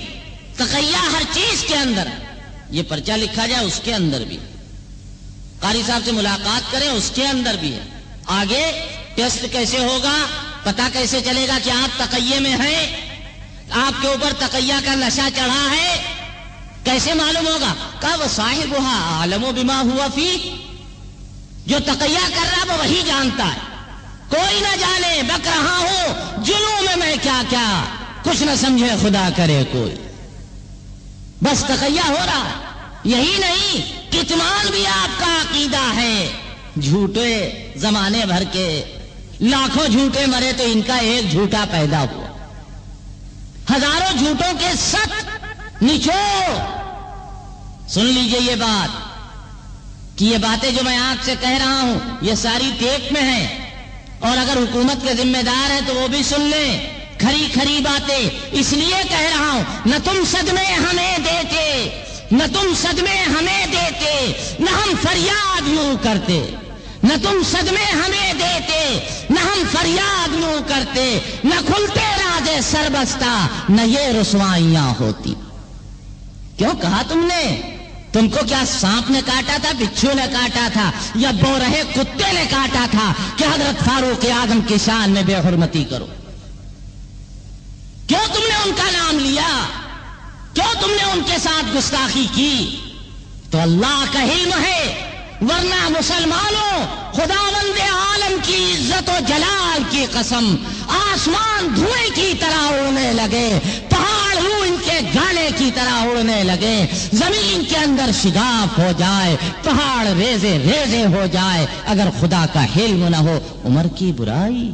تقیہ ہر چیز کے اندر، یہ پرچہ لکھا جائے اس کے اندر بھی، قاری صاحب سے ملاقات کریں اس کے اندر بھی ہے۔ آگے ٹیسٹ کیسے ہوگا، پتہ کیسے چلے گا کہ آپ تقیے میں ہیں، آپ کے اوپر تقیہ کا نشہ چڑھا ہے، کیسے معلوم ہوگا؟ کہا وہ صاحبھا عالم بما ہوا فی، جو تقیہ کر رہا وہ وہی جانتا ہے، کوئی نہ جانے بک رہا ہوں جنوں میں کیا کیا، کچھ نہ سمجھے خدا کرے کوئی، بس تقیہ ہو رہا۔ یہی نہیں، کتمان بھی آپ کا عقیدہ ہے، جھوٹے زمانے بھر کے لاکھوں جھوٹے مرے تو ان کا ایک جھوٹا پیدا ہوا، ہزاروں جھوٹوں کے سچ نچوڑ۔ سن لیجئے یہ بات کہ یہ باتیں جو میں آنکھ سے کہہ رہا ہوں یہ ساری ٹیپ میں ہیں، اور اگر حکومت کے ذمہ دار ہیں تو وہ بھی سن لیں، کھری کھری باتیں اس لیے کہہ رہا ہوں۔ نہ تم صدمے ہمیں دیتے، نہ تم صدمے ہمیں دیتے، نہ ہم فریاد یوں کرتے، نہ تم صدمے ہمیں دیتے، نہ ہم فریاد یوں کرتے، نہ کھلتے رازے سربستہ، نہ یہ رسوائیاں ہوتی۔ کیوں کہا تم نے؟ تم کو کیا سانپ نے کاٹا تھا، بچھو نے کاٹا تھا، یا بو رہے کتے نے کاٹا تھا کہ حضرت فاروق اعظم کی شان میں بے حرمتی کرو؟ کیوں تم نے ان کا نام لیا؟ کیوں تم نے ان کے ساتھ گستاخی کی؟ تو اللہ کا علم ہے، ورنہ مسلمانوں خداوند عالم کی عزت و جلال کی قسم، آسمان دھوئیں کی طرح اڑنے لگے، پہاڑ روح ان کے گالے کی طرح اڑنے لگے، زمین کے اندر شگاف ہو جائے، پہاڑ ریزے ریزے ہو جائے، اگر خدا کا علم نہ ہو۔ عمر کی برائی،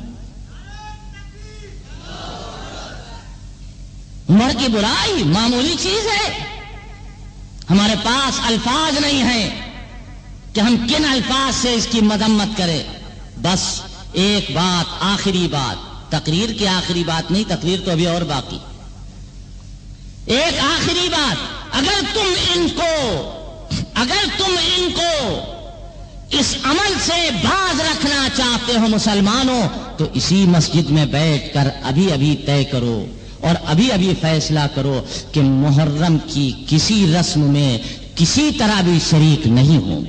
عمر کی برائی معمولی چیز ہے، ہمارے پاس الفاظ نہیں ہیں کہ ہم کن الفاظ سے اس کی مذمت کریں۔ بس ایک بات، آخری بات، تقریر کی آخری بات نہیں، تقریر تو ابھی اور باقی، ایک آخری بات، اگر تم ان کو اس عمل سے باز رکھنا چاہتے ہو مسلمانوں، تو اسی مسجد میں بیٹھ کر ابھی ابھی طے کرو اور ابھی ابھی فیصلہ کرو کہ محرم کی کسی رسم میں کسی طرح بھی شریک نہیں ہوں۔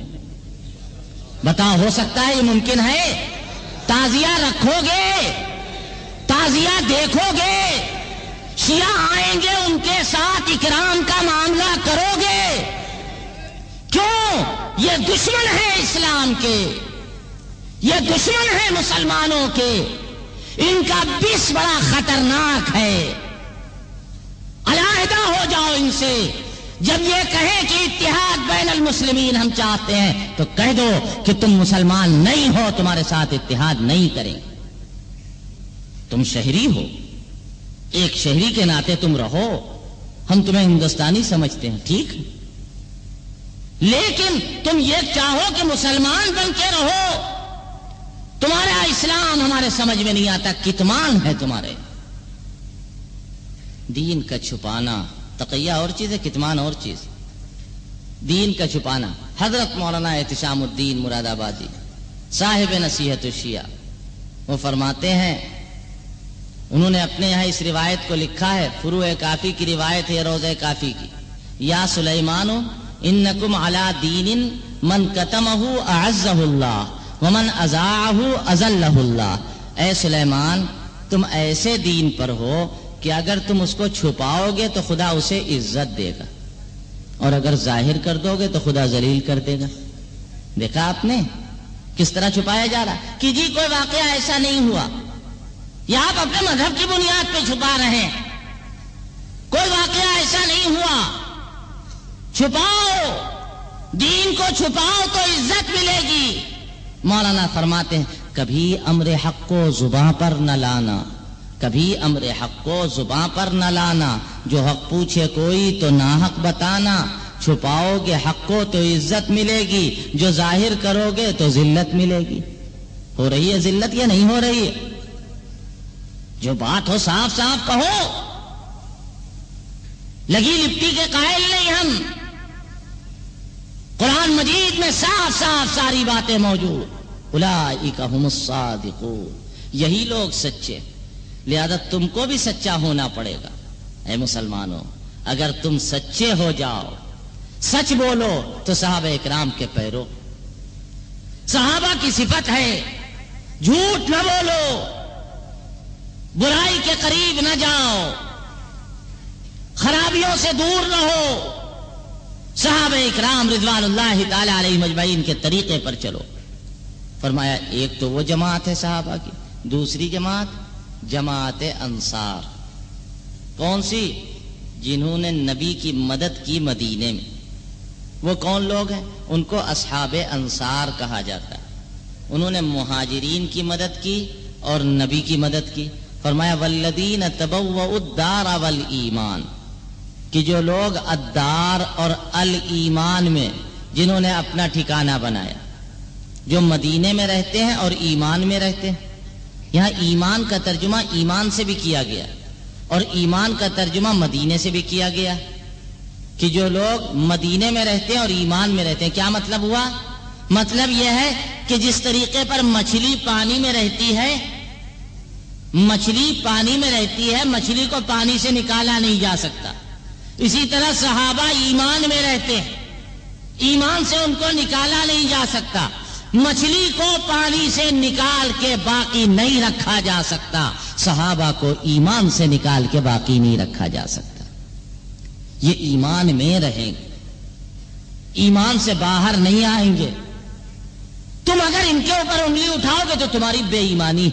بتاؤ، ہو سکتا ہے؟ یہ ممکن ہے؟ تعزیہ رکھو گے؟ تعزیہ دیکھو گے؟ شیعہ آئیں گے ان کے ساتھ اکرام کا معاملہ کرو گے؟ کیوں؟ یہ دشمن ہے اسلام کے، یہ دشمن ہے مسلمانوں کے، ان کا بس بڑا خطرناک ہے، علیحدہ ہو جاؤ ان سے۔ جب یہ کہیں کہ اتحاد بین المسلمین ہم چاہتے ہیں تو کہہ دو کہ تم مسلمان نہیں ہو، تمہارے ساتھ اتحاد نہیں کریں۔ تم شہری ہو، ایک شہری کے ناطے تم رہو، ہم تمہیں ہندوستانی سمجھتے ہیں، ٹھیک، لیکن تم یہ چاہو کہ مسلمان بن کے رہو، تمہارا اسلام ہمارے سمجھ میں نہیں آتا، کتمان ہے تمہارے۔ دین کا چھپانا، تقیہ اور چیز ہے، کتمان اور چیز، دین کا چھپانا۔ حضرت مولانا احتشام الدین مراد آبادی صاحب نصیحت الشیعہ، وہ فرماتے ہیں، انہوں نے اپنے یہاں اس روایت کو لکھا ہے، فروع کافی کی روایت ہے، روضہ کافی کی، یا سلیمان انکم علی دین من کتمہ اعزہ اللہ ومن اذاعہ اذلہ اللہ۔ اے سلیمان، تم ایسے دین پر ہو کہ اگر تم اس کو چھپاؤ گے تو خدا اسے عزت دے گا، اور اگر ظاہر کر دو گے تو خدا ذلیل کر دے گا۔ دیکھا آپ نے کس طرح چھپایا جا رہا کہ جی کوئی واقعہ ایسا نہیں ہوا، یا آپ اپنے مذہب کی بنیاد پہ چھپا رہے ہیں، کوئی واقعہ ایسا نہیں ہوا۔ چھپاؤ، دین کو چھپاؤ تو عزت ملے گی۔ مولانا فرماتے ہیں، کبھی امر حق کو زباں پر نہ لانا، کبھی امر حق کو زباں پر نہ لانا، جو حق پوچھے کوئی تو ناحق بتانا، چھپاؤ گے حق کو تو عزت ملے گی، جو ظاہر کرو گے تو ذلت ملے گی۔ ہو رہی ہے ذلت یا نہیں ہو رہی ہے؟ جو بات ہو صاف صاف کہو، لگی لپٹی کے قائل نہیں ہم، قرآن مجید میں صاف صاف ساری باتیں موجود، اولئک ھم الصادقون، یہی لوگ سچے، لہذا تم کو بھی سچا ہونا پڑے گا۔ اے مسلمانوں، اگر تم سچے ہو جاؤ، سچ بولو تو صحابہ اکرام کے پیرو، صحابہ کی صفت ہے، جھوٹ نہ بولو، برائی کے قریب نہ جاؤ، خرابیوں سے دور رہو، صحابہ اکرام رضوان اللہ تعالی علیہم اجمعین کے طریقے پر چلو. فرمایا ایک تو وہ جماعت ہے صحابہ کی، دوسری جماعت انصار. کون سی؟ جنہوں نے نبی کی مدد کی مدینے میں. وہ کون لوگ ہیں؟ ان کو اصحاب انصار کہا جاتا ہے. انہوں نے مہاجرین کی مدد کی اور نبی کی مدد کی. فرمایا والذین تبوؤا الدار والایمان، کہ جو لوگ الدار اور الایمان میں جنہوں نے اپنا ٹھکانہ بنایا، جو مدینے میں رہتے ہیں اور ایمان میں رہتے ہیں. یہاں ایمان کا ترجمہ ایمان سے بھی کیا گیا اور ایمان کا ترجمہ مدینے سے بھی کیا گیا، کہ جو لوگ مدینے میں رہتے ہیں اور ایمان میں رہتے ہیں. کیا مطلب ہوا؟ مطلب یہ ہے کہ جس طریقے پر مچھلی پانی میں رہتی ہے، مچھلی کو پانی سے نکالا نہیں جا سکتا، اسی طرح صحابہ ایمان میں رہتے ہیں، ایمان سے ان کو نکالا نہیں جا سکتا. مچھلی کو پانی سے نکال کے باقی نہیں رکھا جا سکتا، صحابہ کو ایمان سے نکال کے باقی نہیں رکھا جا سکتا. یہ ایمان میں رہیں گے، ایمان سے باہر نہیں آئیں گے. تم اگر ان کے اوپر انگلی اٹھاؤ گے تو تمہاری بے ایمانی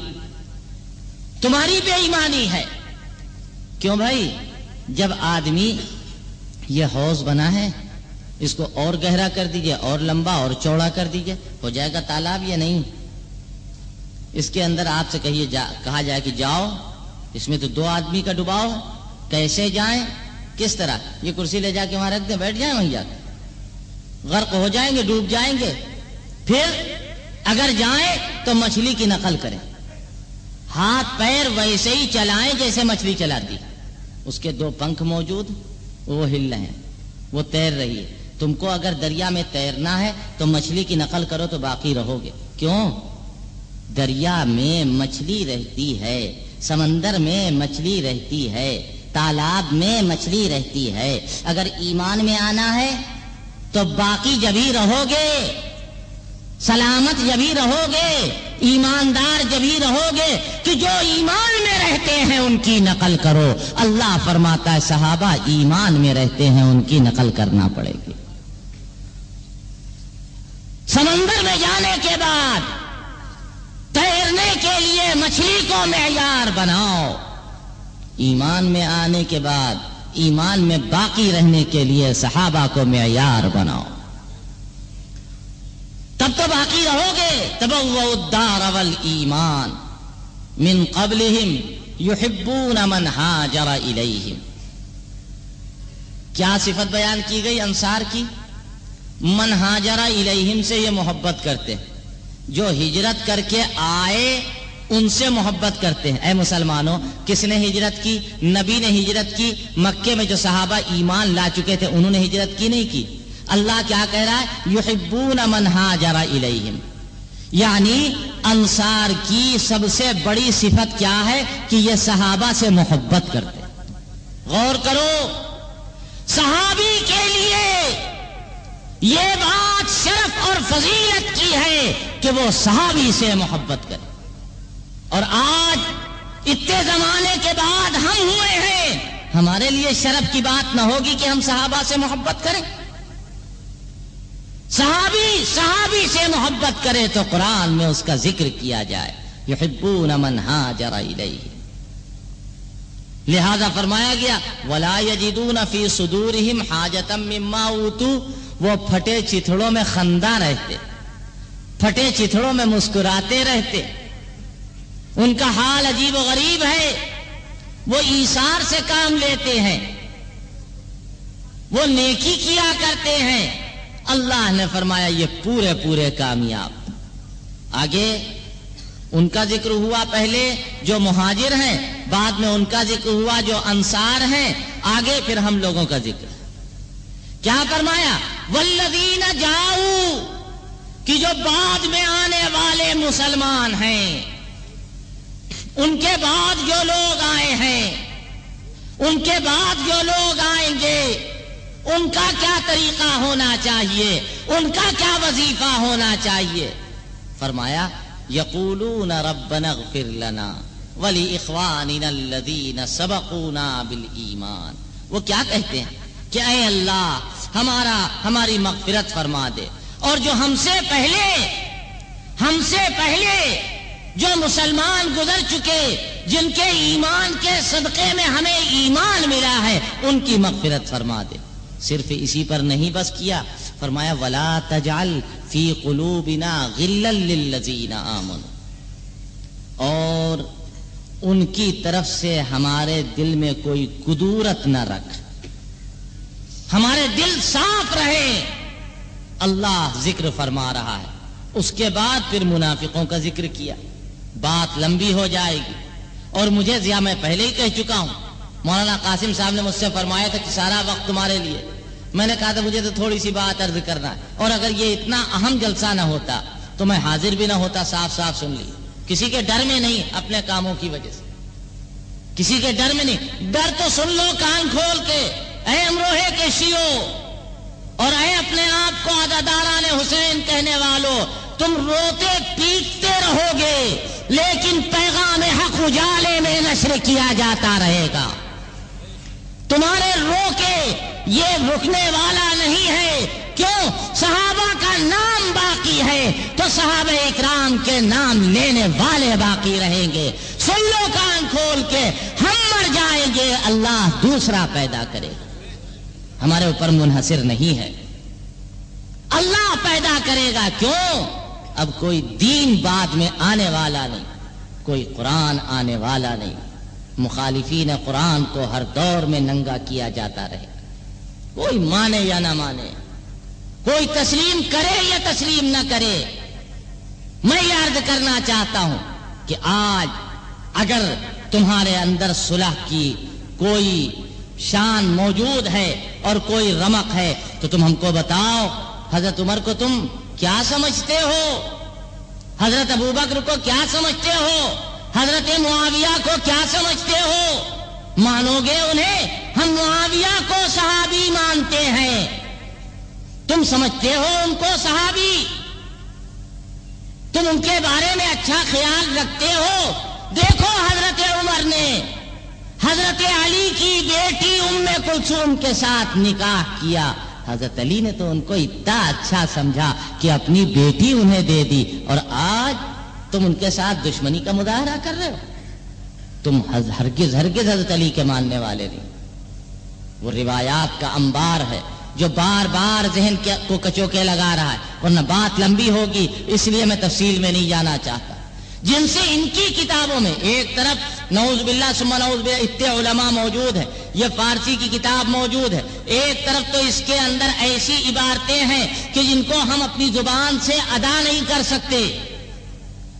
ہے. کیوں بھائی؟ جب آدمی یہ حوض بنا ہے، اس کو اور گہرا کر دیجئے، اور لمبا اور چوڑا کر دیجئے، ہو جائے گا تالاب یا نہیں؟ اس کے اندر آپ سے کہا جائے کہ جاؤ، اس میں تو 2 آدمی کا ڈباؤ ہے، کیسے جائیں؟ کس طرح؟ یہ کرسی لے جا کے وہاں رکھ دیں، بیٹھ جائیں وہیں جا کے، غرق ہو جائیں گے، ڈوب جائیں گے. پھر اگر جائیں تو مچھلی کی نقل کریں، ہاتھ پیر ویسے ہی چلائیں جیسے مچھلی چلاتی. اس کے 2 پنکھ موجود، وہ ہل رہے ہیں، وہ تیر رہی ہے. تم کو اگر دریا میں تیرنا ہے تو مچھلی کی نقل کرو تو باقی رہو گے. کیوں؟ دریا میں مچھلی رہتی ہے، سمندر میں مچھلی رہتی ہے، تالاب میں مچھلی رہتی ہے. اگر ایمان میں آنا ہے تو باقی جبھی رہو گے، سلامت جبھی رہو گے، ایماندار جبھی رہو گے کہ جو ایمان میں رہتے ہیں ان کی نقل کرو. اللہ فرماتا ہے صحابہ ایمان میں رہتے ہیں، ان کی نقل کرنا پڑے گی. سمندر میں جانے کے بعد تیرنے کے لیے مچھلی کو معیار بناؤ، ایمان میں آنے کے بعد ایمان میں باقی رہنے کے لیے صحابہ کو معیار بناؤ، تب تو باقی رہو گے. تبوؤا الدار والایمان من قبلہم یحبون من ہاجر الیہم. کیا صفت بیان کی گئی انصار کی؟ من ہاجر الیہم سے یہ محبت کرتے ہیں، جو ہجرت کر کے آئے ان سے محبت کرتے ہیں. اے مسلمانوں، کس نے ہجرت کی؟ نبی نے ہجرت کی. مکے میں جو صحابہ ایمان لا چکے تھے انہوں نے ہجرت کی نہیں کی. اللہ کیا کہہ رہا ہے؟ یحبون من ہاجر الیہم، یعنی انصار کی سب سے بڑی صفت کیا ہے کہ یہ صحابہ سے محبت کرتے. غور کرو، صحابی کے لیے یہ بات شرف اور فضیلت کی ہے کہ وہ صحابی سے محبت کرے. اور آج اتنے زمانے کے بعد ہم ہوئے ہیں، ہمارے لیے شرف کی بات نہ ہوگی کہ ہم صحابہ سے محبت کریں؟ صحابی سے محبت کرے تو قرآن میں اس کا ذکر کیا جائے، یحبون من ہاجر الیہ. لہذا فرمایا گیا ولا یجدون فی صدورہم حاجۃ مما اوتوا. وہ پھٹے چتھڑوں میں خندہ رہتے، پھٹے چتھڑوں میں مسکراتے رہتے. ان کا حال عجیب و غریب ہے، وہ ایثار سے کام لیتے ہیں، وہ نیکی کیا کرتے ہیں. اللہ نے فرمایا یہ پورے کامیاب. آگے ان کا ذکر ہوا، پہلے جو مہاجر ہیں، بعد میں ان کا ذکر ہوا جو انصار ہیں، آگے پھر ہم لوگوں کا ذکر. کیا فرمایا؟ والذین جاؤ، کہ جو بعد میں آنے والے مسلمان ہیں، ان کے بعد جو لوگ آئے ہیں، ان کے بعد جو لوگ آئیں گے، ان کا کیا طریقہ ہونا چاہیے، ان کا کیا وظیفہ ہونا چاہیے؟ فرمایا یقولون ربنا اغفر لنا ولاخواننا الذین سبقونا بالایمان. وہ کیا کہتے ہیں کہ اے اللہ ہماری مغفرت فرما دے، اور جو ہم سے پہلے جو مسلمان گزر چکے، جن کے ایمان کے صدقے میں ہمیں ایمان ملا ہے، ان کی مغفرت فرما دے۔ صرف اسی پر نہیں بس کیا، فرمایا وَلَا تَجْعَلْ فِي قُلُوبِنَا غِلًّا لِّلَّذِينَ آمَنُوا، اور ان کی طرف سے ہمارے دل میں کوئی کدورت نہ رکھ، ہمارے دل صاف رہے۔ اللہ ذکر فرما رہا ہے، اس کے بعد پھر منافقوں کا ذکر کیا۔ بات لمبی ہو جائے گی، اور مجھے میں پہلے ہی کہہ چکا ہوں، مولانا قاسم صاحب نے مجھ سے فرمایا تھا کہ سارا وقت تمہارے لیے، میں نے کہا تھا مجھے تو تھوڑی سی بات عرض کرنا ہے، اور اگر یہ اتنا اہم جلسہ نہ ہوتا تو میں حاضر بھی نہ ہوتا۔ صاف سن لی، کسی کے ڈر میں نہیں، اپنے کاموں کی وجہ سے کسی کے ڈر میں نہیں۔ ڈر تو سن لو کان کھول کے، اے امروہے کے شیعو، اور اے اپنے آپ کو عزاداران حسین کہنے والوں، تم روتے پیٹتے رہو گے، لیکن پیغام حق اجالے میں نشر کیا جاتا رہے گا۔ تمہارے رو کے یہ رکنے والا نہیں ہے۔ کیوں؟ صحابہ کا نام باقی ہے تو صحابہ اکرام کے نام لینے والے باقی رہیں گے۔ سن لو کان کھول کے، ہم مر جائیں گے، اللہ دوسرا پیدا کرے گا، ہمارے اوپر منحصر نہیں ہے، اللہ پیدا کرے گا۔ کیوں؟ اب کوئی دین بعد میں آنے والا نہیں، کوئی قرآن آنے والا نہیں۔ مخالفین قرآن کو ہر دور میں ننگا کیا جاتا رہے، کوئی مانے یا نہ مانے، کوئی تسلیم کرے یا تسلیم نہ کرے۔ میں یہ عرض کرنا چاہتا ہوں کہ آج اگر تمہارے اندر صلح کی کوئی شان موجود ہے اور کوئی رمق ہے تو تم ہم کو بتاؤ۔ حضرت عمر کو تم کیا سمجھتے ہو؟ حضرت ابوبکر کو کیا سمجھتے ہو؟ حضرت معاویہ کو کیا سمجھتے ہو؟ مانو گے انہیں؟ ہم معاویہ کو صحابی مانتے ہیں، تم سمجھتے ہو ان کو صحابی؟ تم ان کے بارے میں اچھا خیال رکھتے ہو؟ دیکھو حضرت عمر نے حضرت علی کی بیٹی ام کلثوم کے ساتھ نکاح کیا، حضرت علی نے تو ان کو اتنا اچھا سمجھا کہ اپنی بیٹی انہیں دے دی، اور آج تم ان کے ساتھ دشمنی کا مظاہرہ کر رہے ہو۔ تم ہرگز حضرت علی کے ماننے والے نہیں۔ وہ روایات کا انبار ہے جو بار بار ذہن کو کچوکے لگا رہا ہے، ورنہ بات لمبی ہوگی، اس لیے میں تفصیل میں نہیں جانا چاہتا۔ جن سے ان کی کتابوں میں ایک طرف نعوذ باللہ ثم نعوذ باللہ اتنے علماء موجود ہیں، یہ فارسی کی کتاب موجود ہے، ایک طرف تو اس کے اندر ایسی عبارتیں ہیں کہ جن کو ہم اپنی زبان سے ادا نہیں کر سکتے۔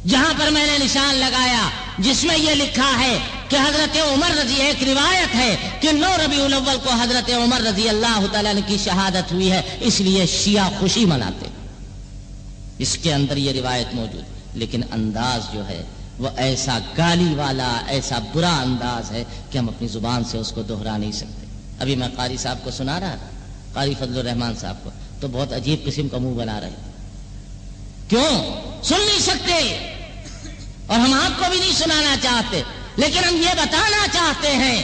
جہاں پر میں نے نشان لگایا جس میں یہ لکھا ہے کہ حضرت عمر رضی، ایک روایت ہے کہ 9 ربیع الاول کو حضرت عمر رضی اللہ تعالیٰ عنہ کی شہادت ہوئی ہے، اس لیے شیعہ خوشی مناتے، اس کے اندر یہ روایت موجود، لیکن انداز جو ہے وہ ایسا گالی والا، ایسا برا انداز ہے کہ ہم اپنی زبان سے اس کو دہرا نہیں سکتے۔ ابھی میں قاری صاحب کو سنا رہا تھا، قاری فضل الرحمان صاحب کو، تو بہت عجیب قسم کا منہ بنا رہے، کیوں سن نہیں سکتے، اور ہم آپ کو بھی نہیں سنانا چاہتے، لیکن ہم یہ بتانا چاہتے ہیں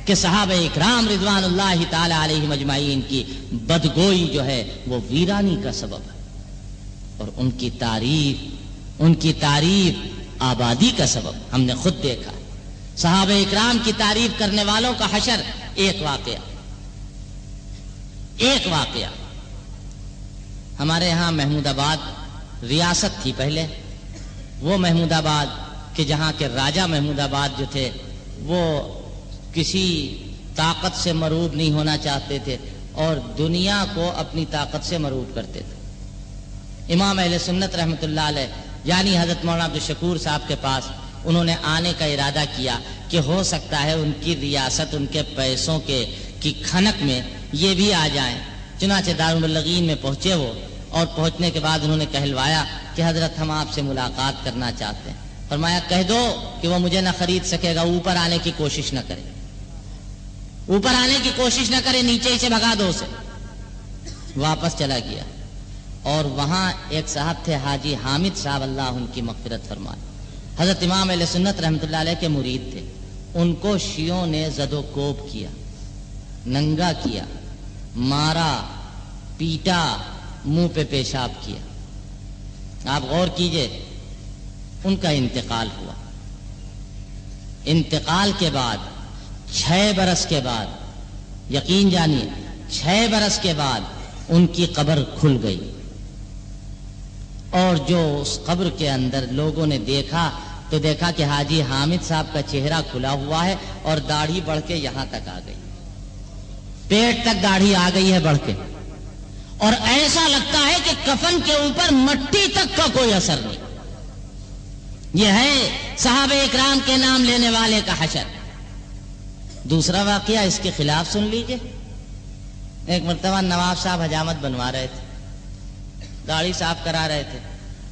کہ صحابہ اکرام رضوان اللہ تعالی علیہم اجمعین کی بدگوئی جو ہے وہ ویرانی کا سبب ہے، اور ان کی تعریف آبادی کا سبب ہم نے خود دیکھا۔ صحابہ اکرام کی تعریف کرنے والوں کا حشر، ایک واقعہ ہمارے ہاں محمود آباد ریاست تھی پہلے، وہ محمود آباد کہ جہاں کے راجہ محمود آباد جو تھے وہ کسی طاقت سے مروب نہیں ہونا چاہتے تھے اور دنیا کو اپنی طاقت سے مروب کرتے تھے۔ امام اہل سنت رحمۃ اللہ علیہ یعنی حضرت مولانا عبدالشکور صاحب کے پاس انہوں نے آنے کا ارادہ کیا کہ ہو سکتا ہے ان کی ریاست ان کے پیسوں کی کھنک میں یہ بھی آ جائیں۔ چنانچہ دارالمبلغین میں پہنچے وہ، اور پہنچنے کے بعد انہوں نے کہلوایا کہ حضرت ہم آپ سے ملاقات کرنا چاہتے ہیں۔ فرمایا کہہ دو کہ وہ مجھے نہ خرید سکے گا، اوپر آنے کی کوشش نہ کرے، اوپر آنے کی کوشش نہ کرے، نیچے سے بھگا دو اسے۔ واپس چلا گیا، اور وہاں ایک صاحب تھے حاجی حامد صاحب، اللہ ان کی مغفرت فرمائے، حضرت امام اہل سنت رحمۃ اللہ علیہ کے مرید تھے۔ ان کو شیعوں نے زد و کوب کیا، ننگا کیا، مارا، پیٹا، منہ پہ پیشاب کیا. آپ غور کیجئے، ان کا انتقال ہوا. انتقال کے بعد 6 برس کے بعد، یقین جانیے 6 برس کے بعد ان کی قبر کھل گئی. اور جو اس قبر کے اندر لوگوں نے دیکھا تو دیکھا کہ حاجی حامد صاحب کا چہرہ کھلا ہوا ہے اور داڑھی بڑھ کے یہاں تک آ گئی، پیٹ تک داڑھی آ گئی ہے بڑھ کے، اور ایسا لگتا ہے کہ کفن کے اوپر مٹی تک کا کوئی اثر نہیں. یہ ہے صحابہ اکرام کے نام لینے والے کا حشر. دوسرا واقعہ اس کے خلاف سن لیجئے. ایک مرتبہ نواب صاحب حجامت بنوا رہے تھے، داڑھی صاف کرا رہے تھے،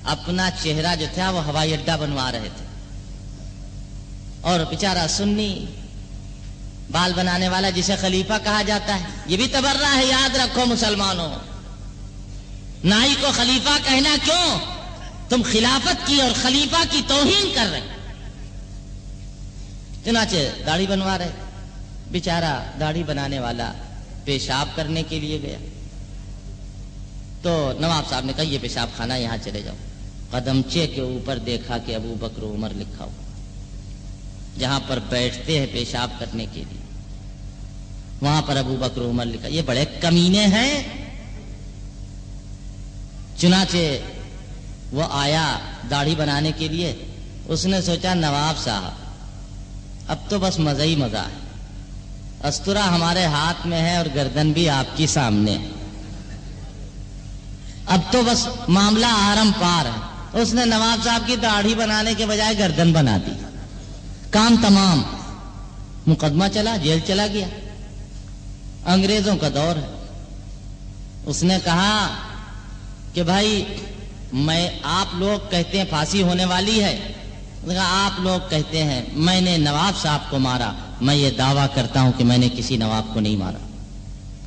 اپنا چہرہ جو تھا وہ ہوائی اڈا بنوا رہے تھے. اور بیچارہ سنی بال بنانے والا جسے خلیفہ کہا جاتا ہے، یہ بھی تبرہ ہے، یاد رکھو مسلمانوں. نائی کو خلیفہ کہنا کیوں؟ تم خلافت کی اور خلیفہ کی توہین کر رہے. چنانچہ داڑھی بنوا رہے، بیچارہ داڑھی بنانے والا پیشاب کرنے کے لیے گیا تو نواب صاحب نے کہا یہ پیشاب خانہ، یہاں چلے جاؤ. قدمچے کے اوپر دیکھا کہ ابو بکر عمر لکھا ہو، جہاں پر بیٹھتے ہیں پیشاب کرنے کے لیے وہاں پر ابو بکر عمر لکھا. یہ بڑے کمینے ہیں. چنانچہ وہ آیا داڑھی بنانے کے لیے. اس نے سوچا نواب صاحب اب تو بس مزہ ہی مزہ ہے، استرا ہمارے ہاتھ میں ہے اور گردن بھی آپ کی سامنے ہے، اب تو بس معاملہ آرم پار ہے. اس نے نواب صاحب کی داڑھی بنانے کے بجائے گردن بنا دی. کام تمام، مقدمہ چلا، جیل چلا گیا. انگریزوں کا دور ہے. اس نے کہا کہ بھائی آپ لوگ کہتے ہیں پھانسی ہونے والی ہے، آپ لوگ کہتے ہیں میں نے نواب صاحب کو مارا، میں یہ دعویٰ کرتا ہوں کہ میں نے کسی نواب کو نہیں مارا.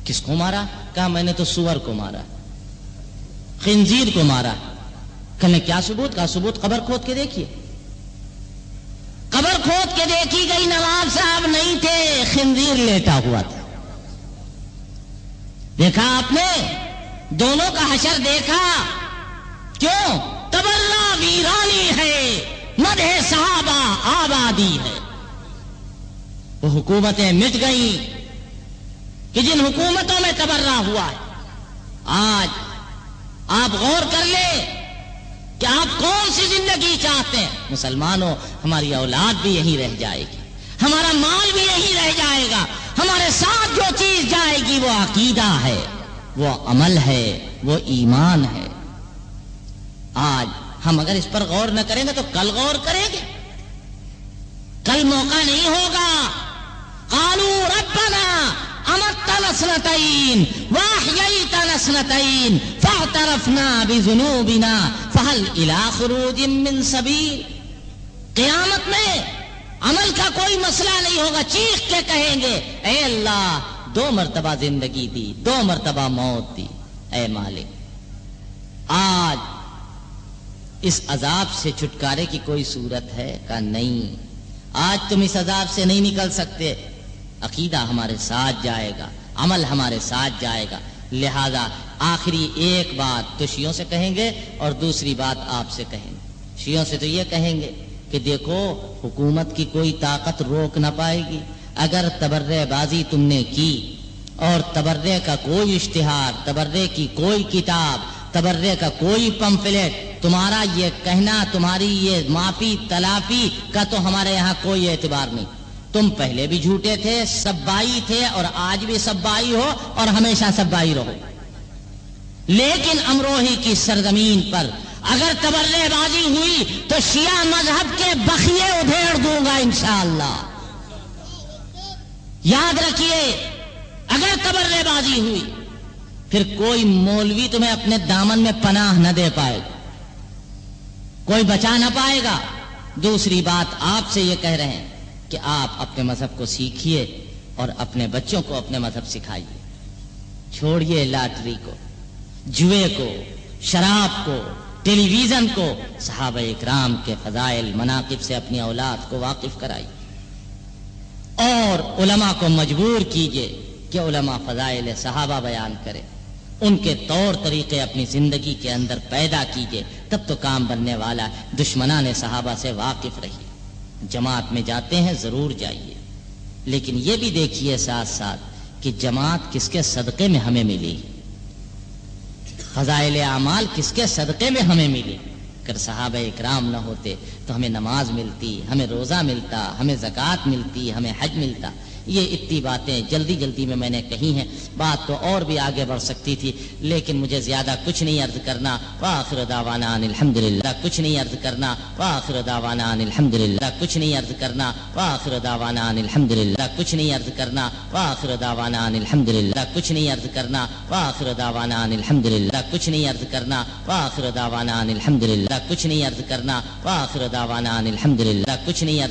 کس کو مارا؟ کہا میں نے تو سور کو مارا، خنزیر کو مارا. کہنے کیا ثبوت؟ کہا ثبوت قبر کھود کے دیکھیے. قبر کھود کے دیکھی گئی، نواب صاحب نہیں تھے، خنزیر لیٹا ہوا تھا. دیکھا آپ نے دونوں کا حشر دیکھا. کیوں؟ تبرہ ویرانی ہے، مدح صحابہ آبادی ہے. وہ حکومتیں مٹ گئیں کہ جن حکومتوں میں تبرہ ہوا ہے. آج آپ غور کر لیں کہ آپ کون سی زندگی چاہتے ہیں. مسلمانوں، ہماری اولاد بھی یہیں رہ جائے گی، ہمارا مال بھی یہیں رہ جائے گا، ہمارے ساتھ جو چیز جائے گی وہ عقیدہ ہے، وہ عمل ہے، وہ ایمان ہے. آج ہم اگر اس پر غور نہ کریں گے تو کل غور کریں گے. کل موقع نہیں ہوگا. قالوا ربنا امتنا اثنتين واحييتنا اثنتين فاعترفنا بذنوبنا فهل الى خروج من سبيل. قیامت میں عمل کا کوئی مسئلہ نہیں ہوگا. چیخ کے کہیں گے اے اللہ 2 مرتبہ زندگی دی، 2 مرتبہ موت دی، اے مالک. آج اس عذاب سے چھٹکارے کی کوئی صورت ہے؟ کہ نہیں. آج تم اس عذاب سے نہیں نکل سکتے. عقیدہ ہمارے ساتھ جائے گا، عمل ہمارے ساتھ جائے گا. لہذا آخری ایک بات تو شیعوں سے کہیں گے اور دوسری بات آپ سے کہیں گے. شیعوں سے تو یہ کہیں گے کہ دیکھو حکومت کی کوئی طاقت روک نہ پائے گی. اگر تبرہ بازی تم نے کی اور تبرہ کا کوئی اشتہار، تبرہ کی کوئی کتاب، تبرہ کا کوئی پمفلیٹ، تمہارا یہ کہنا، تمہاری یہ معافی تلافی کا تو ہمارے یہاں کوئی اعتبار نہیں. تم پہلے بھی جھوٹے تھے، سبائی تھے، اور آج بھی سبائی ہو اور ہمیشہ سبائی رہو. لیکن امروہی کی سرزمین پر اگر تبرہ بازی ہوئی تو شیعہ مذہب کے بخیے ادھیڑ دوں گا انشاءاللہ. یاد رکھیے، اگر تبرہ بازی ہوئی پھر کوئی مولوی تمہیں اپنے دامن میں پناہ نہ دے پائے گا، کوئی بچا نہ پائے گا. دوسری بات آپ سے یہ کہہ رہے ہیں کہ آپ اپنے مذہب کو سیکھیے اور اپنے بچوں کو اپنے مذہب سکھائیے. چھوڑیے لاٹری کو، جوئے کو، شراب کو، ٹیلی ویژن کو. صحابہ اکرام کے فضائل مناقب سے اپنی اولاد کو واقف کرائیے اور علماء کو مجبور کیجیے کہ علماء فضائل صحابہ بیان کرے، ان کے طور طریقے اپنی زندگی کے اندر پیدا کیجئے، تب تو کام بننے والا ہے۔ دشمنان صحابہ سے واقف رہیے، جماعت میں جاتے ہیں ضرور جائیے، لیکن یہ بھی دیکھیے ساتھ ساتھ کہ جماعت کس کے صدقے میں ہمیں ملی، فضائل اعمال کس کے صدقے میں ہمیں ملی۔ اگر صحابہ اکرام نہ ہوتے تو ہمیں نماز ملتی، ہمیں روزہ ملتا، ہمیں زکوٰۃ ملتی، ہمیں حج ملتا۔ یہ اتنی باتیں جلدی جلدی میں نے کہی ہیں، بات تو اور بھی آگے بڑھ سکتی تھی، لیکن مجھے زیادہ کچھ نہیں عرض کرنا۔ وآخر دعوانا ان الحمدللہ، کچھ نہیں عرض کرنا۔ وآخر دعوانا ان الحمدللہ، کچھ نہیں عرض کرنا۔ وآخر دعوانا ان الحمدللہ، کچھ نہیں عرض کرنا۔ وآخر دعوانا ان الحمدللہ، کچھ نہیں عرض کرنا۔ وآخر دعوانا ان الحمدللہ، کچھ نہیں عرض کرنا۔ وآخر دعوانا ان الحمدللہ، کچھ نہیں عرض کرنا۔ وآخر دعوانا ان الحمدللہ، کچھ نہیں عرض